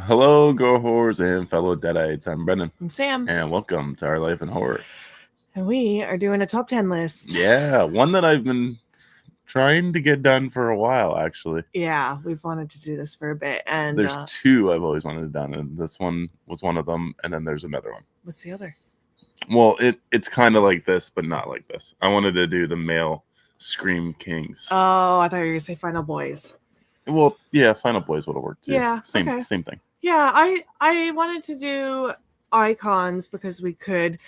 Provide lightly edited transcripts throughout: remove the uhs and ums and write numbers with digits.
Hello, Go Horrors and fellow Deadites. I'm Brennan. I'm Sam. And welcome to Our Life in Horror. And we are doing a top 10 list. Yeah, one that I've been trying to get done for a while, actually. Yeah, we've wanted to do this for a bit. And there's two I've always wanted done, and this one was one of them, and then there's another one. What's the other? Well, it's kind of like this, but not like this. I wanted to do the male Scream Kings. Oh, I thought you were going to say Final Boys. Well, yeah, Final Boys would have worked too. Yeah, same thing. Yeah, I wanted to do icons because we could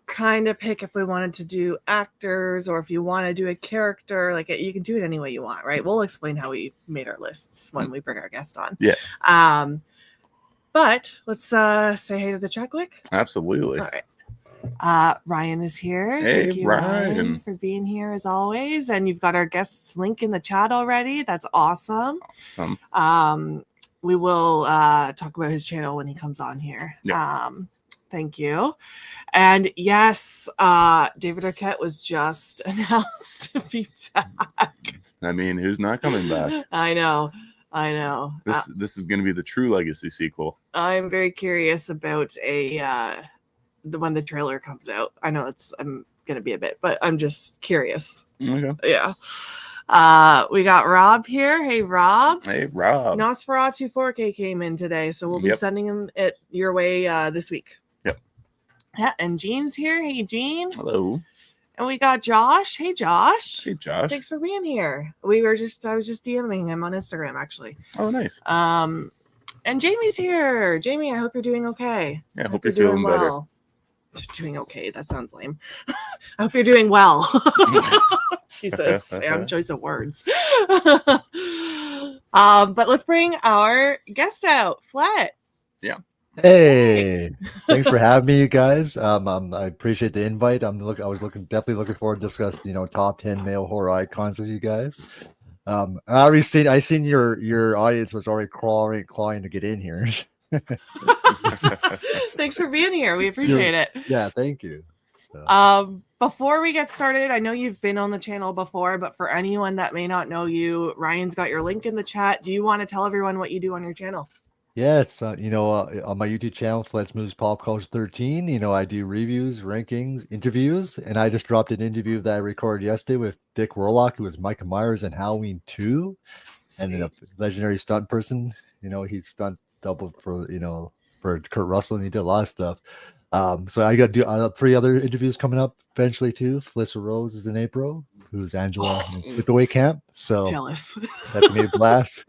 kind of pick if we wanted to do actors or if you want to do a character. Like, you can do it any way you want, right? We'll explain how we made our lists when we bring our guest on. Yeah. But let's say hey to the chat quick. Absolutely. All right. Ryan is here. Hey, Thank you, Ryan, for being here as always. And you've got our guest's link in the chat already. That's awesome. We will talk about his channel when he comes on here. Yeah. Thank you. And yes, David Arquette was just announced to be back. I mean, who's not coming back? I know. This is going to be the true Legacy sequel. I'm very curious about when the trailer comes out. I know I'm going to be a bit, but I'm just curious. Okay. Yeah. We got Rob here. Hey, Rob. Hey, Rob. Nosferatu 4K came in today, so we'll be sending him it your way this week. Yep. Yeah, and Jean's here. Hey, Jean. Hello. And we got Josh. Hey, Josh. Hey, Josh. Thanks for being here. I was just DMing him on Instagram, actually. Oh, nice. And Jamie's here. Jamie, I hope you're doing okay. Yeah, I hope you're feeling better. Doing okay. That sounds lame. I hope you're doing well. Jesus, Sam, choice of words. But let's bring our guest out, Flett. Yeah. Hey, thanks for having me, you guys. I appreciate the invite. I was definitely looking forward to discuss, top 10 male horror icons with you guys. I seen your audience was already clawing to get in here. Thanks for being here. We appreciate it. Yeah, thank you. So. Before we get started, I know you've been on the channel before, but for anyone that may not know you, Ryan's got your link in the chat. Do you want to tell everyone what you do on your channel? Yeah, it's on my YouTube channel, Flett's Moves Pop Culture 13. I do reviews, rankings, interviews, and I just dropped an interview that I recorded yesterday with Dick Warlock, who was Micah Myers in Halloween 2, Sweet. And then a legendary stunt person. He's stunt double for Kurt Russell, and he did a lot of stuff. So I got to do 3 other interviews coming up eventually too. Felissa Rose is in April, who's Angela in Sleepaway Camp. So jealous. That's me a blast.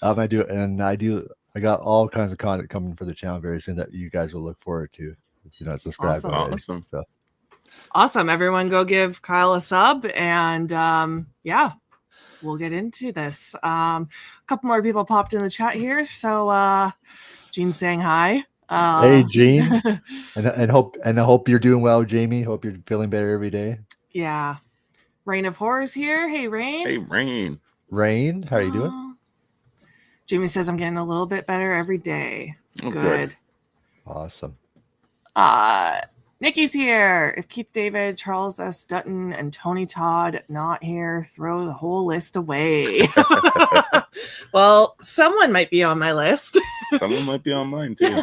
I got all kinds of content coming for the channel very soon that you guys will look forward to if you're not subscribed. Awesome. So awesome. Everyone go give Kyle a sub, and we'll get into this. A couple more people popped in the chat here. So Jean's saying hi. Hey, Jean. and I hope you're doing well, Jamie. Hope you're feeling better every day. Yeah. Rain of Horrors here. Hey, Rain. Hey, Rain. Rain, how are you doing? Jamie says I'm getting a little bit better every day. Oh, good. Awesome. Nikki's here. If Keith David, Charles S. Dutton, and Tony Todd not here, throw the whole list away. Well, someone might be on my list. Someone might be on mine too.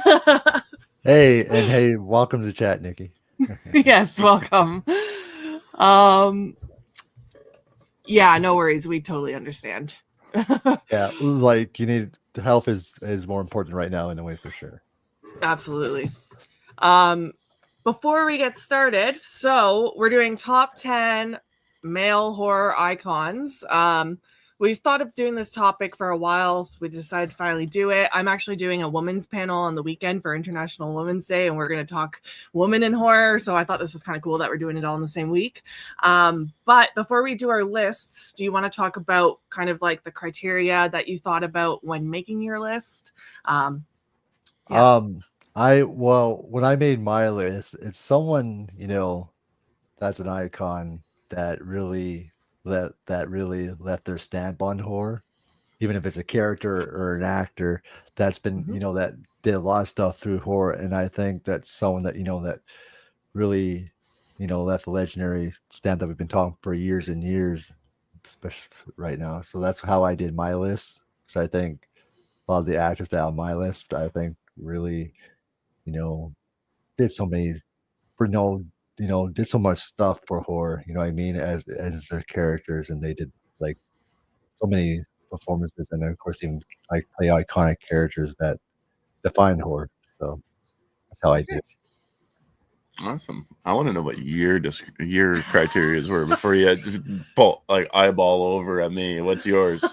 Hey, welcome to the chat, Nikki. Yes, welcome. Yeah, no worries. We totally understand. Yeah, like you need health is more important right now in a way for sure. Absolutely. Before we get started, so we're doing top 10 male horror icons. We thought of doing this topic for a while, so we decided to finally do it. I'm actually doing a women's panel on the weekend for International Women's Day, and we're going to talk women in horror. So I thought this was kind of cool that we're doing it all in the same week. But before we do our lists, do you want to talk about kind of like the criteria that you thought about when making your list? When I made my list, it's someone, that's an icon that really left their stamp on horror, even if it's a character or an actor that's been, that did a lot of stuff through horror. And I think that's someone that, that really, left the legendary stamp that we've been talking for years and years, especially right now. So that's how I did my list. So I think a lot of the actors that are on my list, I think, really, you know, did so many for did so much stuff for horror. You know what I mean? As their characters, and they did like so many performances, and of course, even like play iconic characters that define horror. So that's how I do it. Awesome. I want to know what your criterias were before you had to pull, like eyeball over at me. What's yours?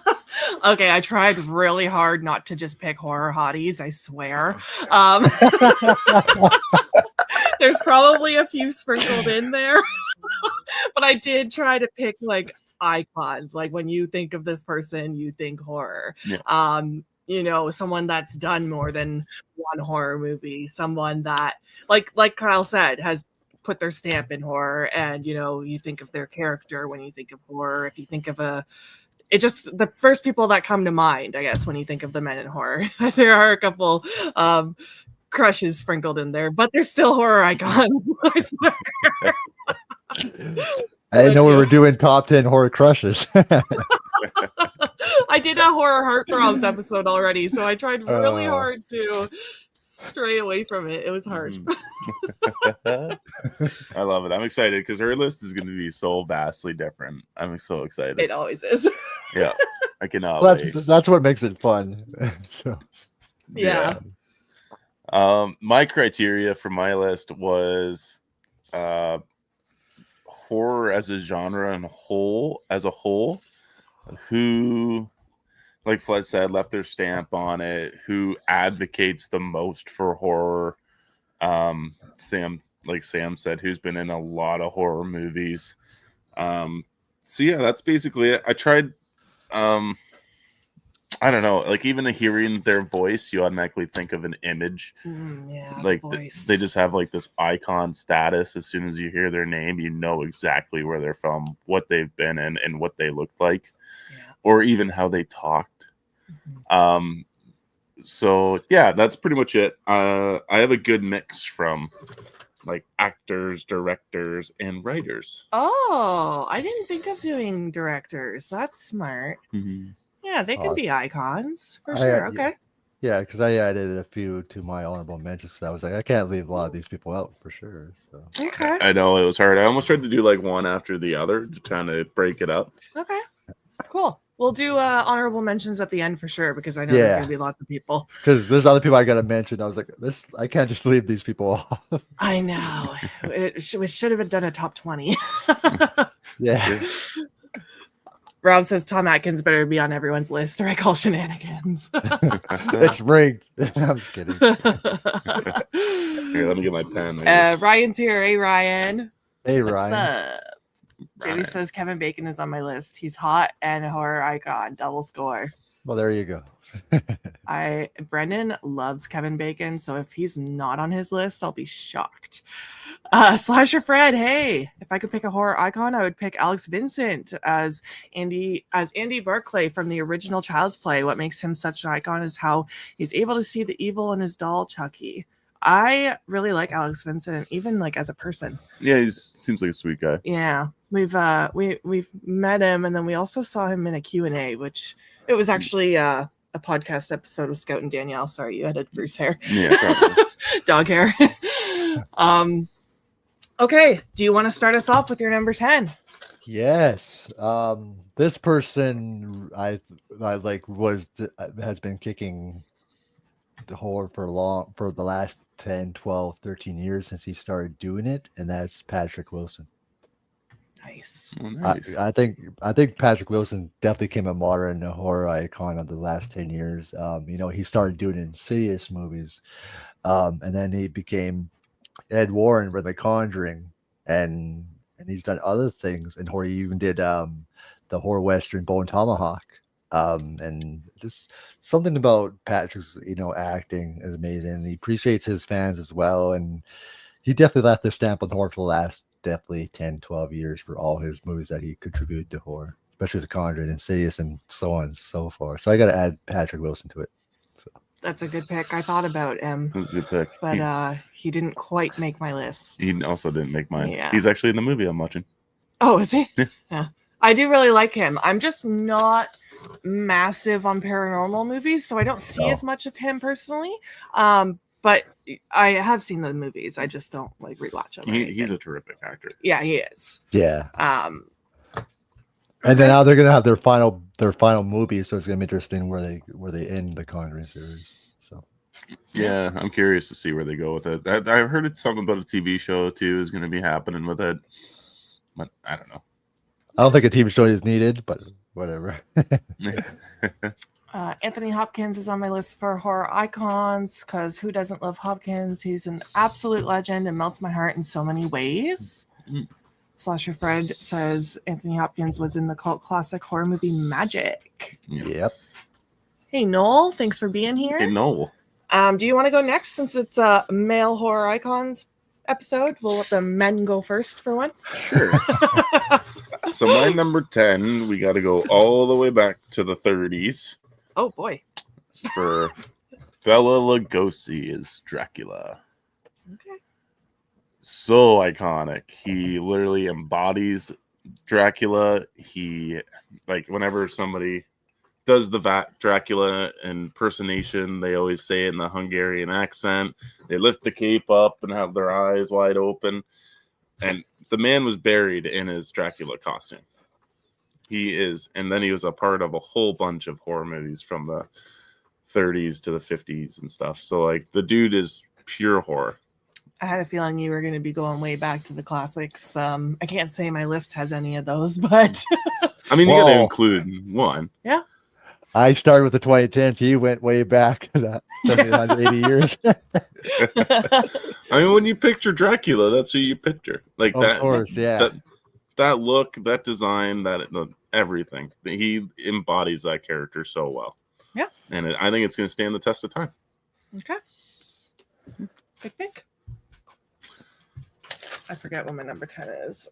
Okay, I tried really hard not to just pick horror hotties, I swear. There's probably a few sprinkled in there, but I did try to pick like icons. Like when you think of this person, you think horror. Yeah. Someone that's done more than one horror movie, someone that like Kyle said has put their stamp in horror, and you think of their character when you think of horror. If you think of the first people that come to mind, I guess, when you think of the men in horror. There are a couple crushes sprinkled in there, but they're still horror icons. I swear. I didn't know we were doing top 10 horror crushes. I did a horror heartthrobs episode already, so I tried really hard to stray away from it. It was hard. I love it. I'm excited because her list is going to be so vastly different. I'm so excited. It always is. Yeah, I cannot wait. That's what makes it fun. So, yeah. My criteria for my list was horror as a genre and as a whole, who, like Flett said, left their stamp on it, who advocates the most for horror. Sam said, who's been in a lot of horror movies. So yeah, that's basically it. I tried, I don't know, like even hearing their voice, you automatically think of an image. Like they just have like this icon status. As soon as you hear their name, you know exactly where they're from, what they've been in, and what they looked like, or even how they talked. So yeah, that's pretty much it. I have a good mix from like actors, directors, and writers. Oh, I didn't think of doing directors. That's smart. Mm-hmm. Yeah, they can be icons for sure. Okay. Yeah, because I added a few to my honorable mentions. So I was like, I can't leave a lot of these people out for sure. So okay. I know it was hard. I almost tried to do like one after the other to kind of break it up. Okay. Cool. We'll do honorable mentions at the end for sure, because I know there's gonna be lots of people. Because there's other people I gotta mention. I was like, I can't just leave these people off. I know. We should have done a top 20. Yeah. Rob says Tom Atkins better be on everyone's list, or I call shenanigans. It's rigged. I'm just kidding. Here, let me get my pen. Ryan's here. Hey, Ryan. Hey, Ryan. What's up? Jamie says Kevin Bacon is on my list. He's hot and a horror icon. Double score. Well, there you go. Brendan loves Kevin Bacon, so if he's not on his list, I'll be shocked. Slasher Fred, hey, if I could pick a horror icon, I would pick Alex Vincent as Andy Barclay from the original Child's Play. What makes him such an icon is how he's able to see the evil in his doll Chucky. I really like Alex Vincent, even like as a person. Yeah, he seems like a sweet guy. Yeah, we've met him, and then we also saw him in a Q&A, which it was actually a podcast episode with Scout and Danielle. Sorry, you had Bruce hair. Yeah, dog hair. Okay, do you want to start us off with your number 10? Yes. This person I like has been kicking the horror for the last 10, 12, 13 years since he started doing it, and that's Patrick Wilson. Nice. Oh, nice. I think Patrick Wilson definitely became a modern horror icon of the last 10 years. He started doing Insidious movies, and then he became Ed Warren for The Conjuring, and he's done other things in horror. He even did the horror western Bone Tomahawk. And just something about Patrick's acting is amazing. He appreciates his fans as well, and he definitely left the stamp on horror for the last definitely 10, 12 years for all his movies that he contributed to horror, especially The Conjuring, Insidious, and so on and so forth. So I got to add Patrick Wilson to it. So that's a good pick. I thought about him. That's a good pick. But he didn't quite make my list. He also didn't make mine. Yeah. He's actually in the movie I'm watching. Oh, is he? Yeah. I do really like him. I'm just not massive on paranormal movies, so I don't see as much of him personally. But I have seen the movies. I just don't like rewatch them. He's a terrific actor. Yeah, he is. Yeah. Okay. And then now they're gonna have their final movie, so it's gonna be interesting where they end the Conjuring series. So yeah, I'm curious to see where they go with it. I heard it's something about a TV show too is going to be happening with it, but I don't know. I don't think a TV show is needed, but whatever. Anthony Hopkins is on my list for horror icons because who doesn't love Hopkins? He's an absolute legend and melts my heart in so many ways. Slasher Fred says Anthony Hopkins was in the cult classic horror movie Magic. Yes. Yep. Hey, Noel, thanks for being here. Hey, Noel. Do you want to go next since it's a male horror icons episode? We'll let the men go first for once. Sure. So my number 10, we got to go all the way back to the 30s. Oh, boy. For Bela Lugosi as Dracula. Okay. So iconic. He literally embodies Dracula. He, like, whenever somebody does the Dracula impersonation, they always say it in the Hungarian accent. They lift the cape up and have their eyes wide open. And the man was buried in his Dracula costume. He is. And then he was a part of a whole bunch of horror movies from the 30s to the 50s and stuff. So, like, the dude is pure horror. I had a feeling you were going to be going way back to the classics. I can't say my list has any of those, but I mean, you got to include one. Yeah. I started with the 2010s. He went way back that 80 years. I mean, when you picture Dracula, that's who you picture. Like Of that. course, yeah. That look, that design, everything. He embodies that character so well. Yeah. And I think it's going to stand the test of time. Okay. Pick. I forget what my number 10 is.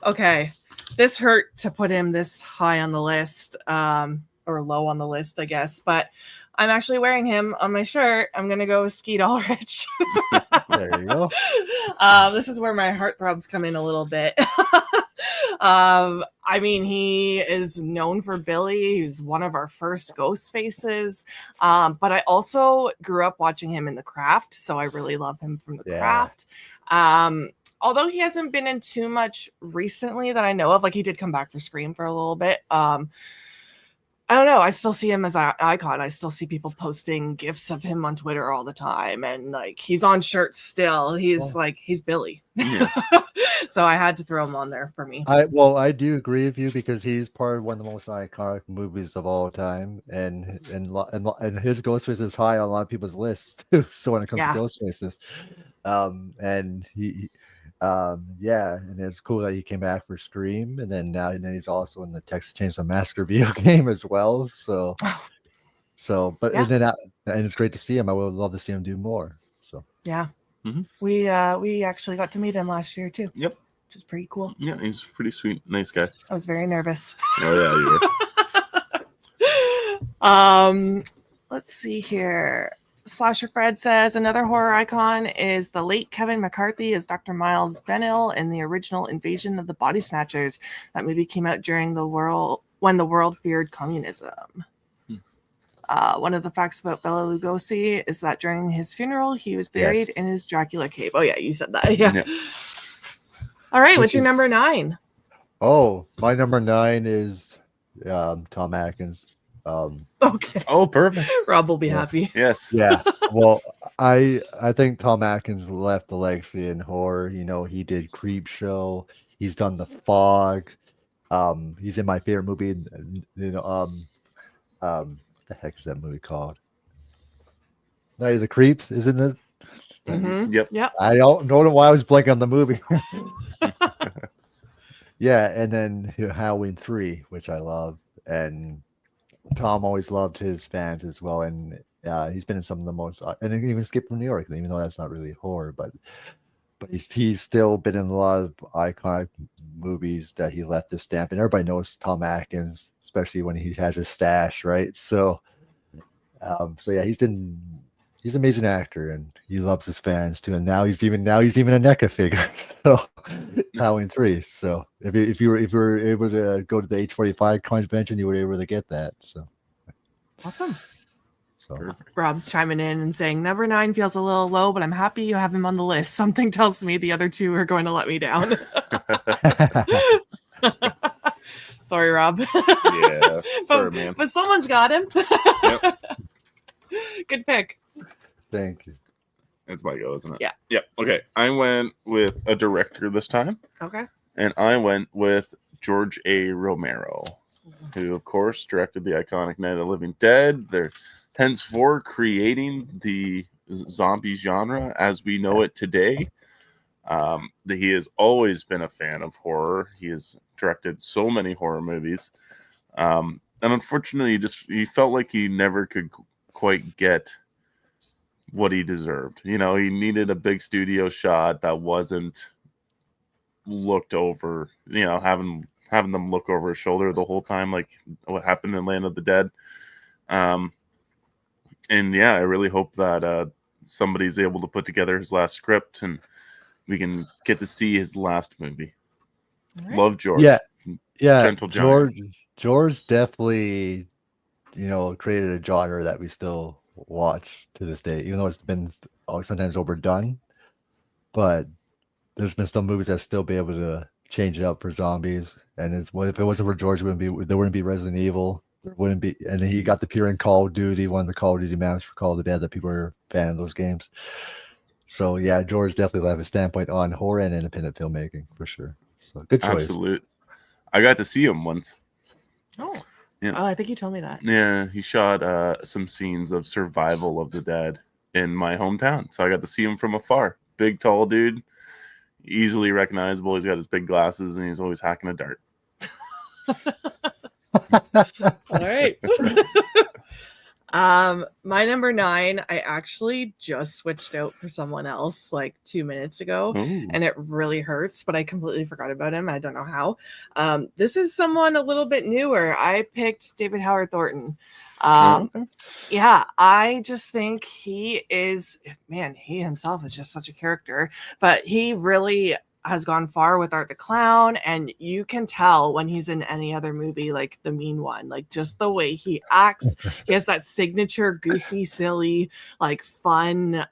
Okay. This hurt to put him this high on the list, or low on the list, I guess. But I'm actually wearing him on my shirt. I'm going to go with Skeet Ulrich. There you go. This is where my heartthrobs come in a little bit. I mean, he is known for Billy. He's one of our first ghost faces. But I also grew up watching him in The Craft, so I really love him from The Craft. Although he hasn't been in too much recently that I know of, like he did come back for Scream for a little bit. I don't know. I still see him as an icon. I still see people posting GIFs of him on Twitter all the time. And like, he's on shirts still. He's he's Billy. Yeah. So I had to throw him on there for me. I do agree with you because he's part of one of the most iconic movies of all time. And his Ghostface is high on a lot of people's lists too. So when it comes to Ghostfaces, and and it's cool that he came back for Scream, and then he's also in the Texas Chainsaw Massacre video game as well. And it's great to see him. I would love to see him do more. So yeah, we actually got to meet him last year too. Yep, which is pretty cool. Yeah, he's pretty sweet, nice guy. I was very nervous. Oh yeah, you were. Let's see here. Slasher Fred says another horror icon is the late Kevin McCarthy as Dr. Miles Bennell in the original Invasion of the Body Snatchers. That movie came out during when the world feared communism. One of the facts about Bela Lugosi is that during his funeral, he was buried in his Dracula cave. Oh yeah, you said that. Yeah. All right, what's your number 9? Oh, my number 9 is Tom Atkins. Okay. Oh, perfect. Rob will be happy. Yes. Yeah. Well, I think Tom Atkins left a legacy in horror. You know, he did Creep Show. He's done The Fog. He's in my favorite movie. You know, what the heck is that movie called? Night of the Creeps, isn't it? Mm-hmm. Yep. I don't know why I was blanking on the movie. Yeah, and then Halloween 3, which I love, and Tom always loved his fans as well, and he's been in some of the most, and even Escape from New York, even though that's not really horror, but he's still been in a lot of iconic movies that he left his stamp, and everybody knows Tom Atkins, especially when he has his stash, right? So yeah, he's in he's an amazing actor, and he loves his fans too. And now he's even a NECA figure. So Halloween 3. So if you were able to go to the H45 convention, you were able to get that. So Awesome. So Rob's chiming in and saying number 9 feels a little low, but I'm happy you have him on the list. Something tells me the other 2 are going to let me down. Sorry, Rob. Yeah, sorry, man. But someone's got him. Yep. Good pick. Thank you. It's my go, isn't it? Yeah. Yep. Okay. I went with a director this time, Okay. and I went with George A. Romero, who, of course, directed the iconic Night of the Living Dead. They're henceforth creating the zombie genre as we know it today. He has always been a fan of horror. He has directed so many horror movies. And unfortunately, he felt like he never could quite get what he deserved. You know, he needed a big studio shot that wasn't looked over, you know, having them look over his shoulder the whole time, like what happened in Land of the Dead. And yeah, I really hope that somebody's able to put together his last script and we can get to see his last movie. Right. Love George. Yeah. Gentle Giant. George definitely, you know, created a genre that we still watch to this day, even though it's been sometimes overdone. But there's been some movies that still be able to change it up for zombies. And if it wasn't for George, there wouldn't be Resident Evil. There wouldn't be, and he got the appear in Call of Duty, one of the Call of Duty maps for Call of the Dead that people are fan of those games. So yeah, George definitely have a standpoint on horror and independent filmmaking for sure. So good choice. Absolute. I got to see him once. Oh. Yeah. Oh, I think you told me that. Yeah, he shot some scenes of Survival of the Dead in my hometown. So I got to see him from afar. Big, tall dude, easily recognizable. He's got his big glasses and he's always hacking a dart. All right. My number 9, I actually just switched out for someone else like 2 minutes ago. Ooh. And it really hurts, but I completely forgot about him. I don't know how. This is someone a little bit newer. I picked David Howard Thornton. Okay. Yeah, I just think he himself is just such a character, but he really has gone far with Art the Clown, and you can tell when he's in any other movie, like The Mean One, like just the way he acts. He has that signature goofy, silly, like fun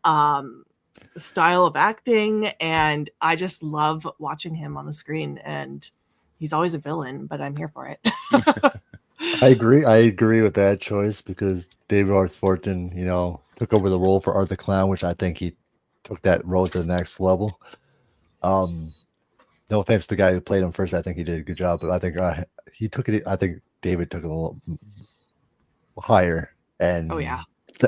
style of acting, and I just love watching him on the screen. And he's always a villain, but I'm here for it. I agree with that choice because David Howard Thornton, you know, took over the role for Art the Clown, which I think he took that role to the next level. No offense to the guy who played him first. I think he did a good job, but I think I think David took it a little higher, and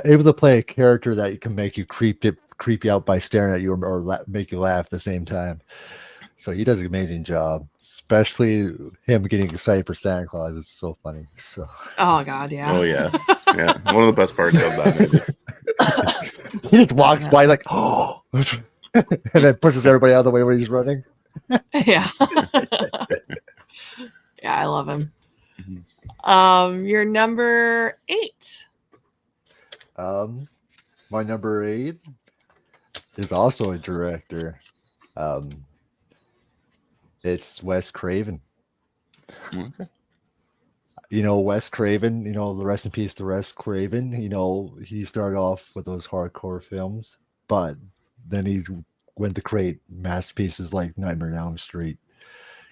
able to play a character that can make you creep you out by staring at you or make you laugh at the same time. So he does an amazing job, especially him getting excited for Santa Claus. It's so funny. So. Oh God, yeah. Oh yeah, yeah. One of the best parts of that movie. He just walks by like, oh. And then pushes everybody out of the way when he's running. Yeah. Yeah, I love him. Your number 8. My number 8 is also a director. It's Wes Craven. Okay. You know, Wes Craven, you know, the rest in peace to Wes Craven. You know, he started off with those hardcore films, but then he went to create masterpieces like Nightmare on Elm Street,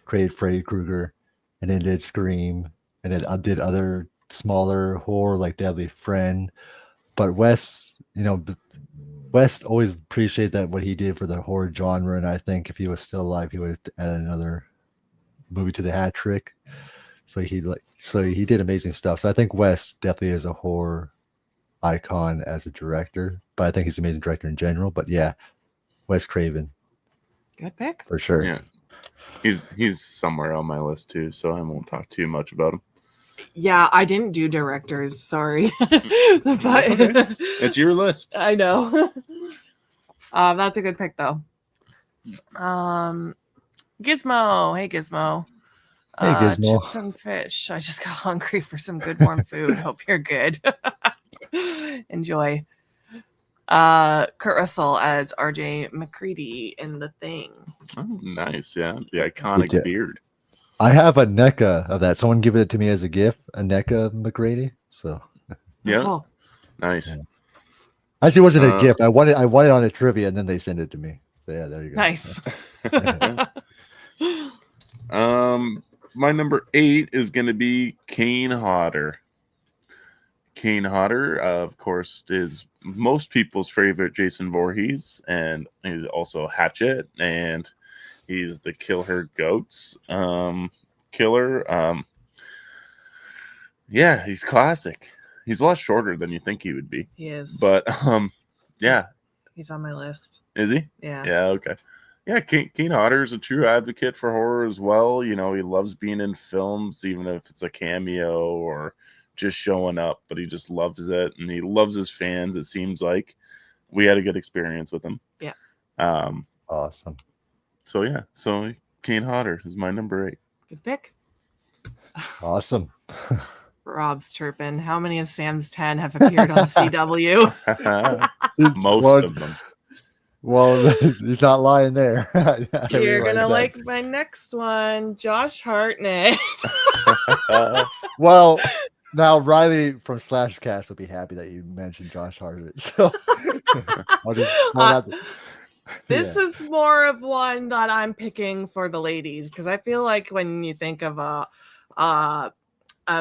created Freddy Krueger, and then did Scream, and then did other smaller horror like Deadly Friend. But Wes, you know, Wes always appreciated that what he did for the horror genre, and I think if he was still alive, he would have added another movie to the hat trick. So he did amazing stuff. So I think Wes definitely is a horror icon as a director, but I think he's an amazing director in general. But yeah, Wes Craven. Good pick. For sure. Yeah. He's somewhere on my list too, so I won't talk too much about him. Yeah, I didn't do directors, sorry. But Okay. It's your list. I know. That's a good pick though. Gizmo. Hey Gizmo. Hey Gizmo. Chips and fish. I just got hungry for some good warm food. Hope you're good. Enjoy. Kurt Russell as RJ McCready in The Thing. Oh, nice. Yeah, the iconic beard. I have a NECA of that. Someone gave it to me as a gift, a NECA McGrady. So yeah, Oh, nice. Yeah. Actually, it wasn't a gift. I won it on a trivia, and then they sent it to me. So yeah, there you go. nice. My number 8 is going to be Kane Hodder. Kane Hodder, of course, is most people's favorite Jason Voorhees, and he's also Hatchet, and he's the Kill Her Goats killer. Yeah, he's classic. He's a lot shorter than you think he would be. He is. But yeah. He's on my list. Is he? Yeah. Yeah, okay. Yeah, Kane Hodder is a true advocate for horror as well. You know, he loves being in films, even if it's a cameo or just showing up, but he just loves it, and he loves his fans, it seems like. We had a good experience with him. Yeah. Awesome. So yeah, so Kane Hodder is my number 8. Good pick. Awesome. Rob's chirping. How many of Sam's 10 have appeared on CW? Most of them. Well, he's not lying there. You're gonna like my next one, Josh Hartnett. Well, now Riley from Slashcast will be happy that you mentioned Josh Hartnett. So I'll just this is more of one that I'm picking for the ladies, because I feel like when you think of a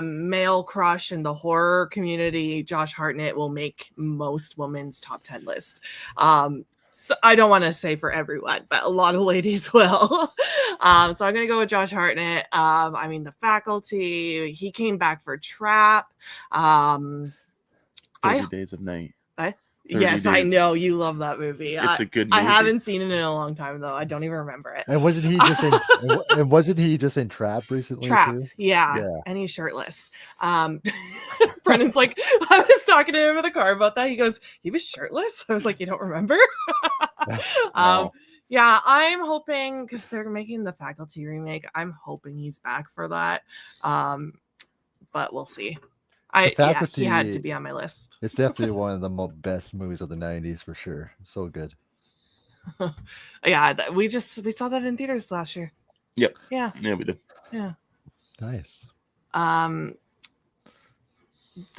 male crush in the horror community, Josh Hartnett will make most women's top 10 list. So I don't want to say for everyone, but a lot of ladies will. So I'm going to go with Josh Hartnett. I mean, The Faculty, he came back for Trap. 30 Days of Night. Yes, I know you love that movie. It's a good movie. I haven't seen it in a long time though. I don't even remember it. And wasn't he just in and wasn't he just in Trap recently too? Yeah. And he's shirtless. Brendan's like, I was talking to him in the car about that. He goes, he was shirtless. I was like, you don't remember? Wow. Yeah, I'm hoping, because they're making The Faculty remake, I'm hoping he's back for that. But we'll see. He had to be on my list. It's definitely one of the best movies of the 90s for sure. It's so good. Yeah, we saw that in theaters last year. Yep. Yeah, we did. Yeah. Nice. The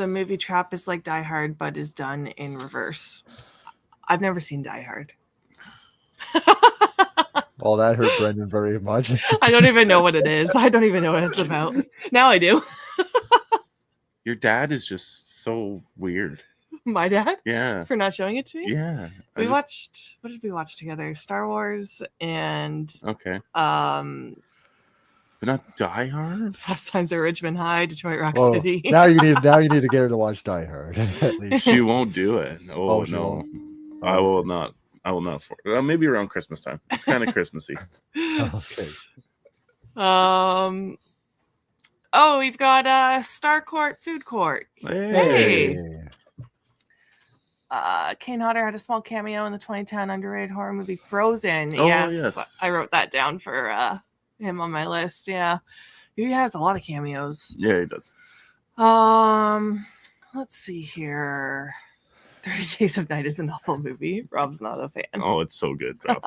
movie Trap is like Die Hard, but is done in reverse. I've never seen Die Hard. Oh, that hurt Brendan very much. I don't even know what it is. I don't even know what it's about. Now I do. Your dad is just so weird. My dad? Yeah. For not showing it to me? Yeah. Watched, what did we watch together? Star Wars and okay. But not Die Hard? Fast Times at Richmond High, Detroit Rock City. Now you need to get her to watch Die Hard. At least. She won't do it. Oh, no. Won't. I will not. Maybe around Christmas time. It's kind of Christmassy. Okay. Oh, we've got Starcourt Food Court. Hey. Kane Hodder had a small cameo in the 2010 underrated horror movie Frozen. Oh, yes. I wrote that down for him on my list. Yeah. He has a lot of cameos. Yeah, he does. Let's see here. 30 Days of Night is an awful movie. Rob's not a fan. Oh, it's so good, Rob.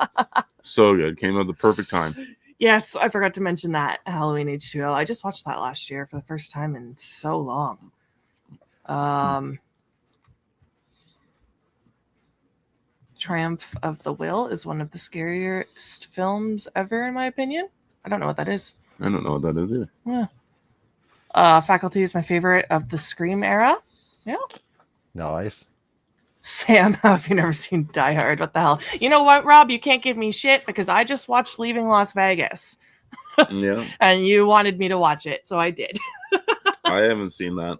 So good. Came at the perfect time. Yes, I forgot to mention that Halloween H2O. I just watched that last year for the first time in so long. Triumph of the Will is one of the scariest films ever, in my opinion. I don't know what that is. I don't know what that is either. Yeah. Faculty is my favorite of the Scream era. Yeah. Nice. Sam, how have you never seen Die Hard? What the hell? You know what, Rob? You can't give me shit because I just watched Leaving Las Vegas. Yeah. And you wanted me to watch it, so I did. I haven't seen that.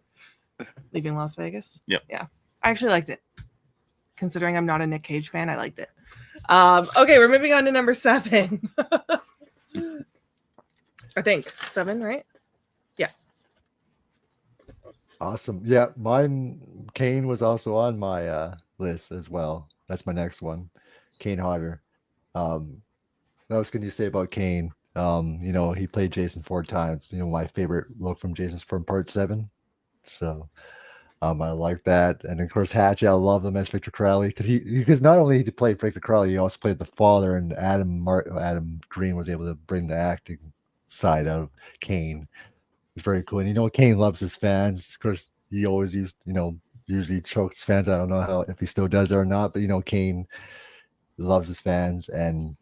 Leaving Las Vegas? Yep. Yeah. I actually liked it. Considering I'm not a Nick Cage fan, I liked it. Okay, we're moving on to number 7. I think 7, right? Yeah. Awesome. Yeah, mine, Kane was also on my list as well. That's my next one, Kane Hodder. What else can you say about Kane? He played Jason 4 times. My favorite look from Jason's from Part 7. So, I like that, and of course Hatchet. I love him as Victor Crowley because not only did he play Victor Crowley, he also played the father, and Adam Green was able to bring the acting side of Kane. It's very cool, and Kane loves his fans. Of course, he always usually chokes fans. I don't know if he still does that or not, but Kane loves his fans, and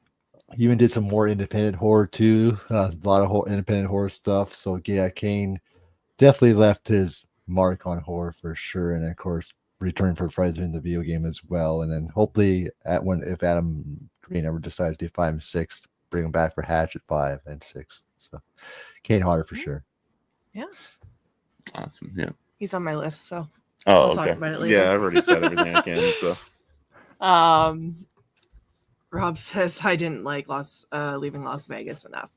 he even did some more independent horror too. A lot of independent horror stuff. So yeah, Kane definitely left his mark on horror for sure, and of course, return for Friday in the video game as well. And then hopefully, if Adam Green ever decides to do 5 and 6, bring him back for Hatchet 5 and 6. So Kane Hodder for sure. Yeah. Awesome. Yeah. He's on my list, so Oh, I'll okay. talk about it later. Yeah, I've already said everything I can. So. Rob says I didn't like leaving Las Vegas enough.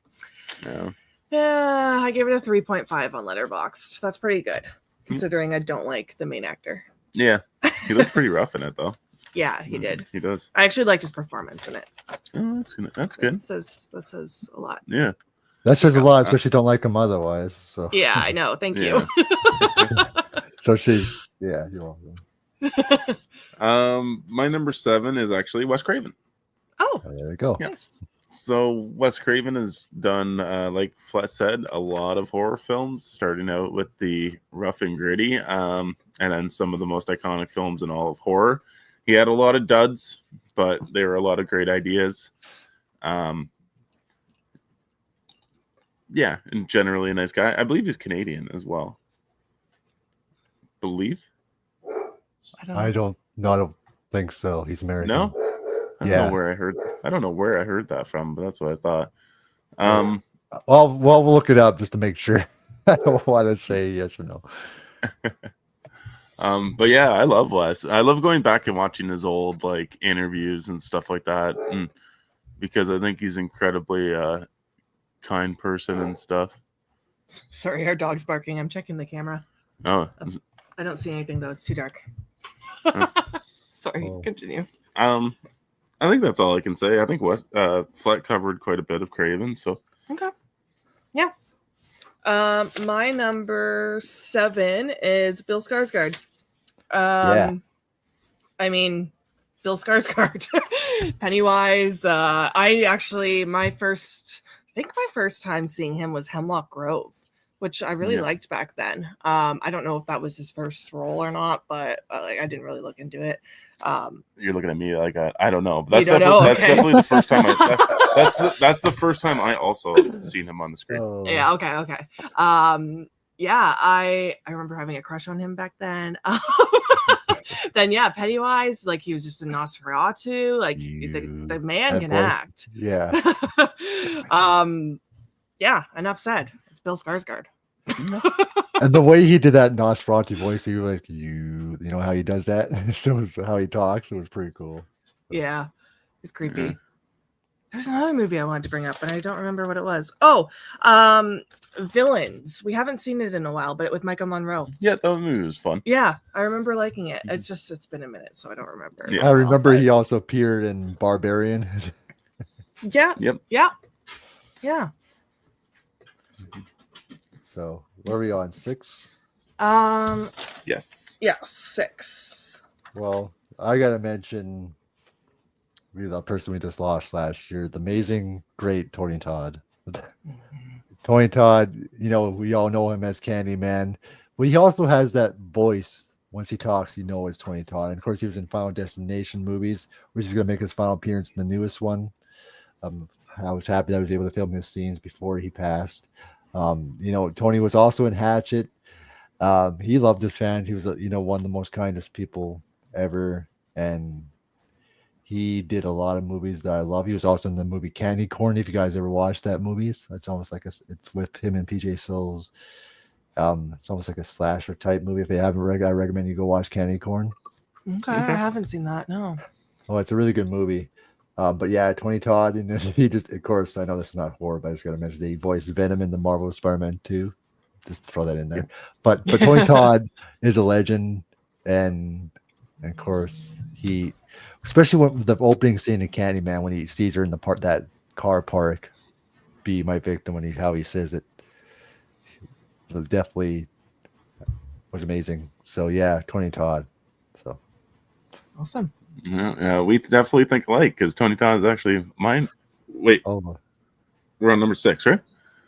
Yeah. Yeah, I gave it a 3.5 on Letterboxd. That's pretty good, considering I don't like the main actor. Yeah, he looked pretty rough in it, though. Yeah, he did. He does. I actually liked his performance in it. Oh, that's good. That's good. That says a lot. Yeah. That says a lot, especially don't like him otherwise. So yeah, I know. Thank you. So she's you're welcome. My number 7 is actually Wes Craven. Oh, there you go. Nice. So Wes Craven has done, like Flett said, a lot of horror films, starting out with the rough and gritty, and then some of the most iconic films in all of horror. He had a lot of duds, but there were a lot of great ideas. Yeah, and generally a nice guy. I believe he's Canadian as well. Believe? I don't think so. He's American. No? I don't know where I heard that from, but that's what I thought. Well, we'll look it up just to make sure. I don't want to say yes or no. But yeah, I love Wes. I love going back and watching his old like interviews and stuff like that, and because I think he's incredibly kind person and stuff. Sorry, our dog's barking. I'm checking the camera. Oh, I don't see anything though. It's too dark. Sorry, continue. I think that's all I can say. I think Flett covered quite a bit of Craven, so okay, yeah. My number 7 is Bill Skarsgård. I mean, Bill Skarsgård, Pennywise. My first time seeing him was Hemlock Grove, which I really liked back then. I don't know if that was his first role or not, but I didn't really look into it. You're looking at me like I don't know. But that's definitely the first time that's the first time I also seen him on the screen. Oh. Yeah. Okay. I remember having a crush on him back then. Then Pennywise, like he was just a Nosferatu. Like the man can act. Yeah. Enough said. It's Bill Skarsgård. And the way he did that Nosferatu voice, he was like, you know how he does that? So how he talks, it was pretty cool. Yeah, it's creepy. Yeah. There's another movie I wanted to bring up, but I don't remember what it was. Oh, Villains. We haven't seen it in a while, but with Michael Monroe. Yeah, that movie was fun. Yeah, I remember liking it. It's been a minute, so I don't remember. Yeah. I remember he also appeared in Barbarian. Yeah. Yep. Yeah. Yeah. So where are we on 6? Yes. Yeah, 6. Well, I gotta mention the person we just lost last year, the amazing, great Tony Todd. Tony Todd, we all know him as Candyman, but he also has that voice. Once he talks, it's Tony Todd. And of course, he was in Final Destination movies, which is going to make his final appearance in the newest one. I was happy that I was able to film his scenes before he passed. Tony was also in Hatchet. He loved his fans. He was, one of the most kindest people ever. And he did a lot of movies that I love. He was also in the movie Candy Corn. If you guys ever watched that movie, it's almost like it's with him and PJ Souls. It's almost like a slasher type movie. If you haven't read, I recommend you go watch Candy Corn. Okay, I haven't seen that. No. Oh, it's a really good movie. But yeah, Tony Todd, and he just, of course, I know this is not horror, but I just got to mention that he voiced Venom in the Marvel Spider-Man 2. Just throw that in there. But Tony Todd is a legend, and of course he, especially when the opening scene in Candyman when he sees her in that car park, "Be my victim," how he says it. So definitely, was amazing. So yeah, Tony Todd. So Awesome. Yeah, we definitely think alike because Tony Todd is actually mine. Wait, oh we're on number 6, right?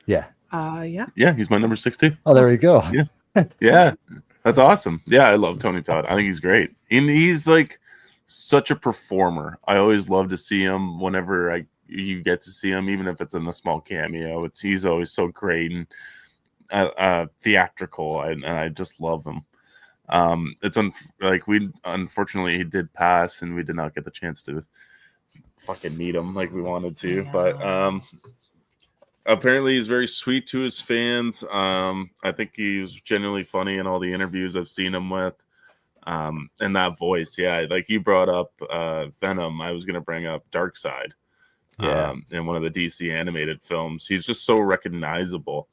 yeah. Yeah. Yeah, he's my number 6 too. Oh, there you go. Yeah. Yeah, that's awesome. Yeah, I love Tony Todd. I think he's great. And he's like such a performer. I always love to see him whenever you get to see him, even if it's in a small cameo. He's always so great and theatrical, and I just love him. It's unfortunately he did pass, and we did not get the chance to fucking meet him like we wanted to. Yeah. But apparently he's very sweet to his fans. I think he's genuinely funny in all the interviews I've seen him with. And that voice, yeah, like you brought up Venom, I was gonna bring up Darkseid. Yeah. In one of the DC animated films. He's just so recognizable.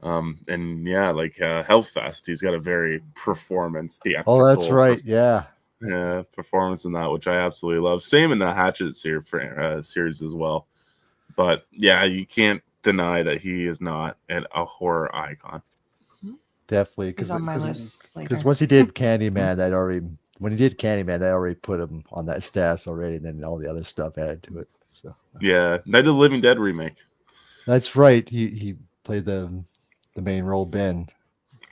And yeah, like Hellfest, he's got a very performance theatrical. Oh, that's right. Yeah. Performance in that, which I absolutely love. Same in the Hatchet series as well. But yeah, you can't deny that he is not a horror icon. Definitely, He's on my list later. because once he did Candyman, when he did Candyman, that already put him on that status already, and then all the other stuff added to it. So Yeah, Night of the Living Dead remake. that's right. He played the main role, Ben,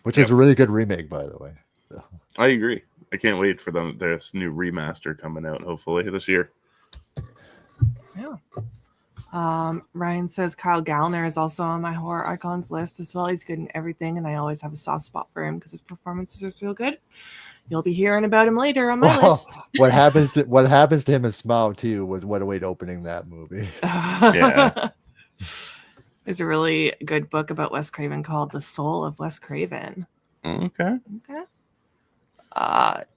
which is a really good remake, by the way. So. I agree. I can't wait for this new remaster coming out, hopefully this year. Yeah. Ryan says Kyle Gallner is also on my horror icons list as well. He's good in everything, and I always have a soft spot for him because his performances are so good. You'll be hearing about him later on my list. What happens to him in Smile too was what a way to opening that movie. Yeah. There's a really good book about Wes Craven called The Soul of Wes Craven. Okay.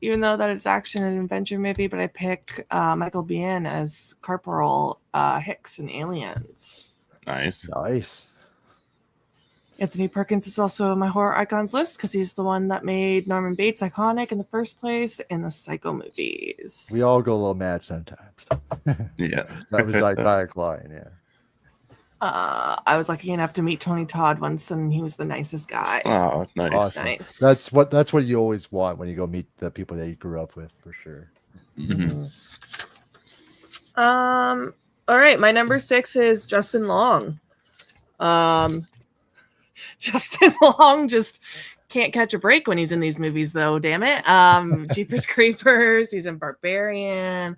Even though that it's action and adventure movie, but I pick Michael Biehn as Corporal Hicks in Aliens. Nice. Anthony Perkins is also on my horror icons list because he's the one that made Norman Bates iconic in the first place in the Psycho movies. We all go a little mad sometimes. Yeah. That was like iconic line, yeah. I was lucky enough to meet Tony Todd once, and he was the nicest guy. Oh, nice. Awesome. Nice. That's what you always want when you go meet the people that you grew up with, for sure. Mm-hmm. All right, my number 6 is Justin Long. Justin Long just can't catch a break when he's in these movies, though. Damn it. Jeepers Creepers. He's in Barbarian.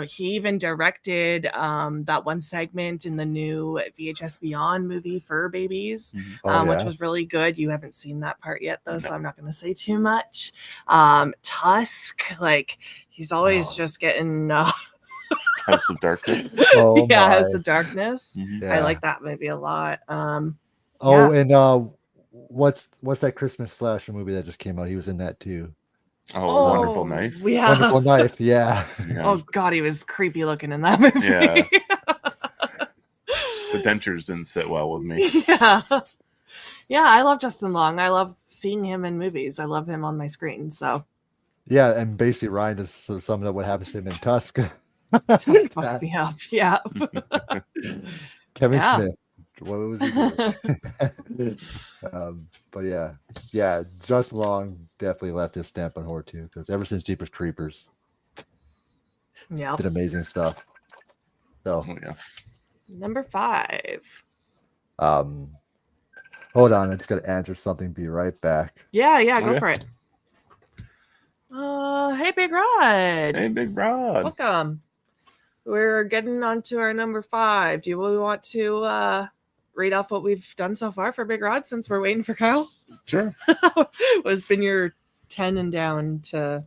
He even directed that one segment in the new VHS Beyond movie, Fur Babies, which was really good. You haven't seen that part yet, though, so I'm not going to say too much. Tusk, like he's always just getting. House of Darkness. Oh, yeah, my. House of Darkness. Mm-hmm. Yeah. I like that movie a lot. And what's that Christmas slasher movie that just came out? He was in that too. Oh, Wonderful Knife. Yeah. Wonderful Knife, yeah. Oh God, he was creepy looking in that movie. Yeah. The dentures didn't sit well with me. Yeah. Yeah, I love Justin Long. I love seeing him in movies. I love him on my screen. So Yeah, and basically Ryan just summed up what happens to him in Tusk. Tusk fucked me up. Yeah. Kevin Yeah. Smith. What was he doing? But yeah, Justin Long definitely left his stamp on horror too, because ever since Jeepers Creepers, Yeah. did amazing stuff. So, Oh, yeah. Number 5. hold on, I just gotta answer something. Be right back. Yeah, go Okay. for it. Hey, Big Rod. Hey, Big Rod. Welcome. We're getting on to our number 5. Do we want to read off what we've done so far for Big Rod since we're waiting for Kyle? Sure. What's been your 10 and down to?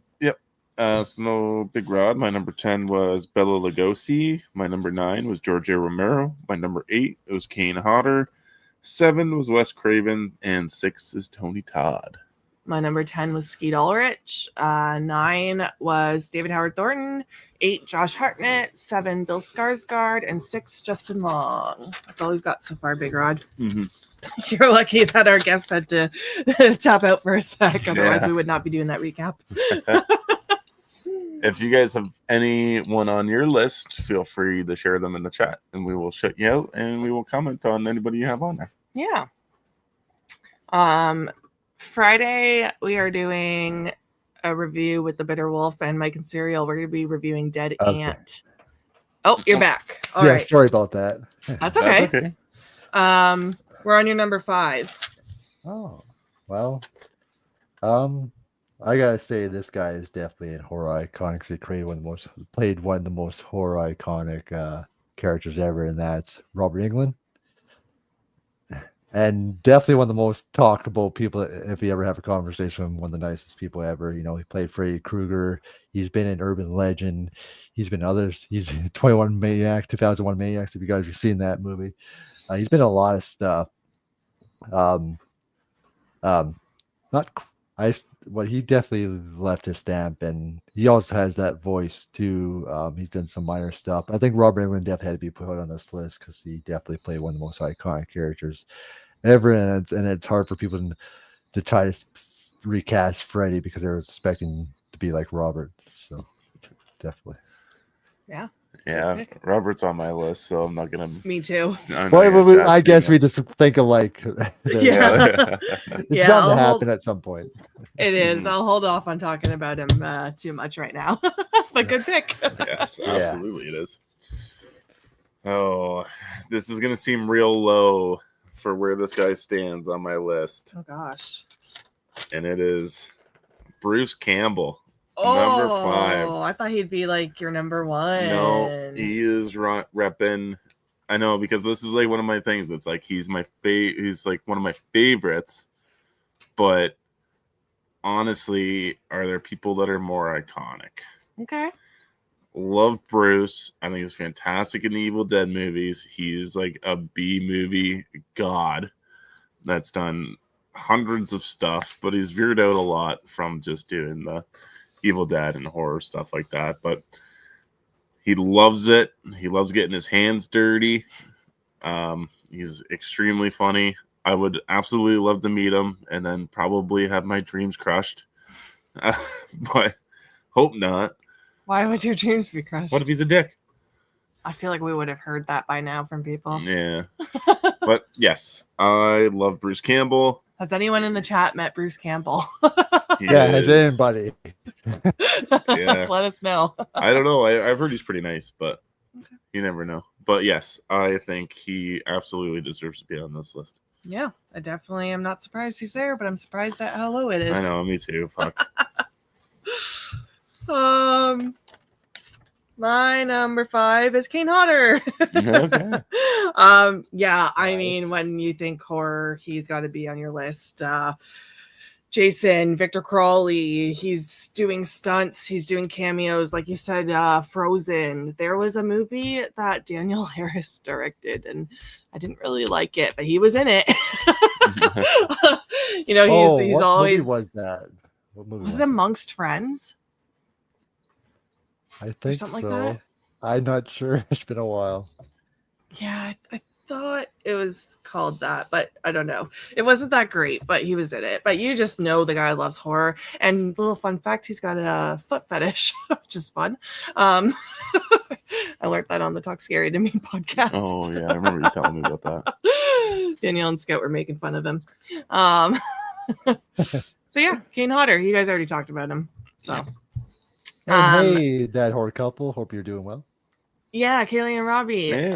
So Big Rod. My number 10 was Bela Lugosi. My number 9 was George A. Romero. My number 8 was Kane Hodder. 7 was Wes Craven, and 6 is Tony Todd. My number 10 was Skeet Ulrich. 9 was David Howard Thornton. 8, Josh Hartnett. 7, Bill Skarsgård. And 6, Justin Long. That's all we've got so far, Big Rod. Mm-hmm. You're lucky that our guest had to tap out for a sec. Otherwise, we would not be doing that recap. If you guys have anyone on your list, feel free to share them in the chat, and we will shut you out, and we will comment on anybody you have on there. Yeah. Friday, we are doing a review with the Bitter Wolf and Mike and Serial. We're going to be reviewing Dead Okay. Ant. Oh, you're back. All yeah, right. sorry about that. That's okay. That's okay. We're on your number 5. Oh, well, I gotta say this guy is definitely a horror icon because he played one of the most horror iconic characters ever, and that's Robert Englund. And definitely one of the most talkable people. If you ever have a conversation with him, one of the nicest people ever. You know, he played Freddy Krueger. He's been in Urban Legend. He's been others. He's 21 Maniacs, 2001 Maniacs. If you guys have seen that movie, he's been in a lot of stuff. Not well, he definitely left his stamp, and he also has that voice too. He's done some minor stuff. I think Robert Englund definitely had to be put on this list because he definitely played one of the most iconic characters ever, and it's hard for people to try to recast Freddy because they're expecting to be like Robert. So definitely. Yeah. Yeah, Robert's on my list, so I'm not gonna. Me too. I guess we just think alike. Yeah. It's bound to happen at some point. It is. I'll hold off on talking about him too much right now. But good pick. Yes, absolutely it is. Oh, this is gonna seem real low for where this guy stands on my list. Oh gosh. And it is Bruce Campbell. Oh, number 5. I thought he'd be like your number 1. No, he is repping. I know, because this is like one of my things. It's like he's like one of my favorites. But honestly, are there people that are more iconic? Okay. Love Bruce. I think he's fantastic in the Evil Dead movies. He's like a B movie god that's done hundreds of stuff, but he's veered out a lot from just doing the Evil Dead and horror stuff like that. But he loves it. He loves getting his hands dirty. He's extremely funny. I would absolutely love to meet him and then probably have my dreams crushed. But hope not. Why would your dreams be crushed? What if he's a dick? I feel like we would have heard that by now from people. Yeah. But yes, I love Bruce Campbell. Has anyone in the chat met Bruce Campbell? Has anybody? Yeah. Let us know. I don't know. I've heard he's pretty nice, but you never know. But yes, I think he absolutely deserves to be on this list. Yeah, I definitely am not surprised he's there, but I'm surprised at how low it is. I know, me too. Fuck. My number 5 is Kane Hodder. Okay. Yeah, I mean, when you think horror, he's got to be on your list. Jason, Victor Crowley, he's doing stunts, he's doing cameos, like you said, Frozen. There was a movie that Daniel Harris directed, and I didn't really like it, but he was in it. You know, he's what always. Movie was that? What movie was it Amongst Friends? I think something so. like that? I'm not sure. It's been a while. Yeah, I thought it was called that, but I don't know. It wasn't that great, but he was in it. But you just know the guy loves horror. And little fun fact, he's got a foot fetish, which is fun. I learned that on the Talk Scary to Me podcast. Oh, yeah. I remember you telling me about that. Danielle and Scout were making fun of him. So yeah, Kane Hodder. You guys already talked about him. So. And hey, that horror couple. Hope you're doing well. Yeah, Kaylee and Robbie. Hey.